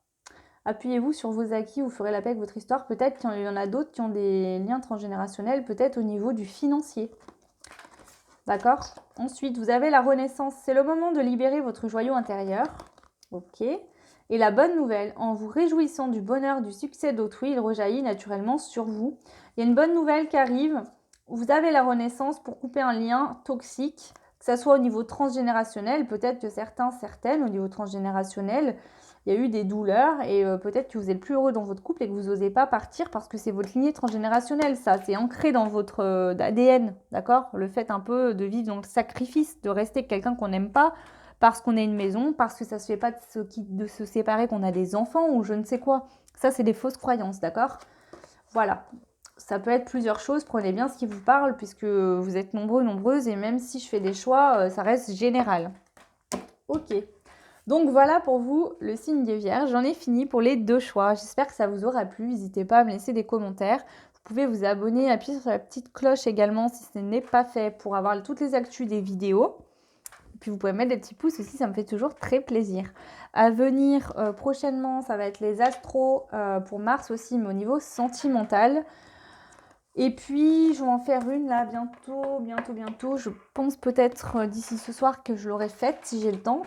Appuyez-vous sur vos acquis, vous ferez la paix avec votre histoire. Peut-être qu'il y en a d'autres qui ont des liens transgénérationnels, peut-être au niveau du financier. D'accord ? Ensuite, vous avez la renaissance. C'est le moment de libérer votre joyau intérieur. Ok. Et la bonne nouvelle, en vous réjouissant du bonheur, du succès d'autrui, il rejaillit naturellement sur vous. Il y a une bonne nouvelle qui arrive. Vous avez la renaissance pour couper un lien toxique, que ce soit au niveau transgénérationnel, peut-être que certaines, au niveau transgénérationnel, il y a eu des douleurs et peut-être que vous êtes plus heureux dans votre couple et que vous n'osez pas partir parce que c'est votre lignée transgénérationnelle, ça, c'est ancré dans votre ADN, d'accord ? Le fait un peu de vivre dans le sacrifice, de rester avec quelqu'un qu'on n'aime pas parce qu'on a une maison, parce que ça se fait pas de se séparer, qu'on a des enfants ou je ne sais quoi. Ça, c'est des fausses croyances, d'accord ? Voilà. Ça peut être plusieurs choses, prenez bien ce qui vous parle puisque vous êtes nombreux, nombreuses et même si je fais des choix, ça reste général. Ok, donc voilà pour vous le signe des Vierges. J'en ai fini pour les 2 choix. J'espère que ça vous aura plu. N'hésitez pas à me laisser des commentaires. Vous pouvez vous abonner, appuyer sur la petite cloche également si ce n'est pas fait pour avoir toutes les actus des vidéos. Puis vous pouvez mettre des petits pouces aussi, ça me fait toujours très plaisir. À venir prochainement, ça va être les astros pour Mars aussi, mais au niveau sentimental. Et puis, je vais en faire une là bientôt. Je pense peut-être d'ici ce soir que je l'aurai faite si j'ai le temps.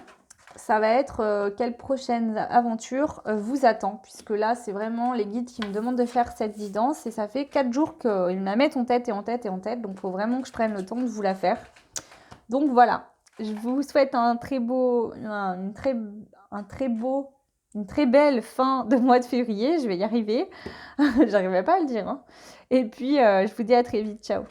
Ça va être quelle prochaine aventure vous attend. Puisque là, c'est vraiment les guides qui me demandent de faire cette guidance. Et ça fait 4 jours qu'ils me la mettent en tête. Donc, il faut vraiment que je prenne le temps de vous la faire. Donc, voilà. Je vous souhaite une très belle fin de mois de février. Je vais y arriver. J'arrivais pas à le dire. Hein. Et puis, je vous dis à très vite. Ciao.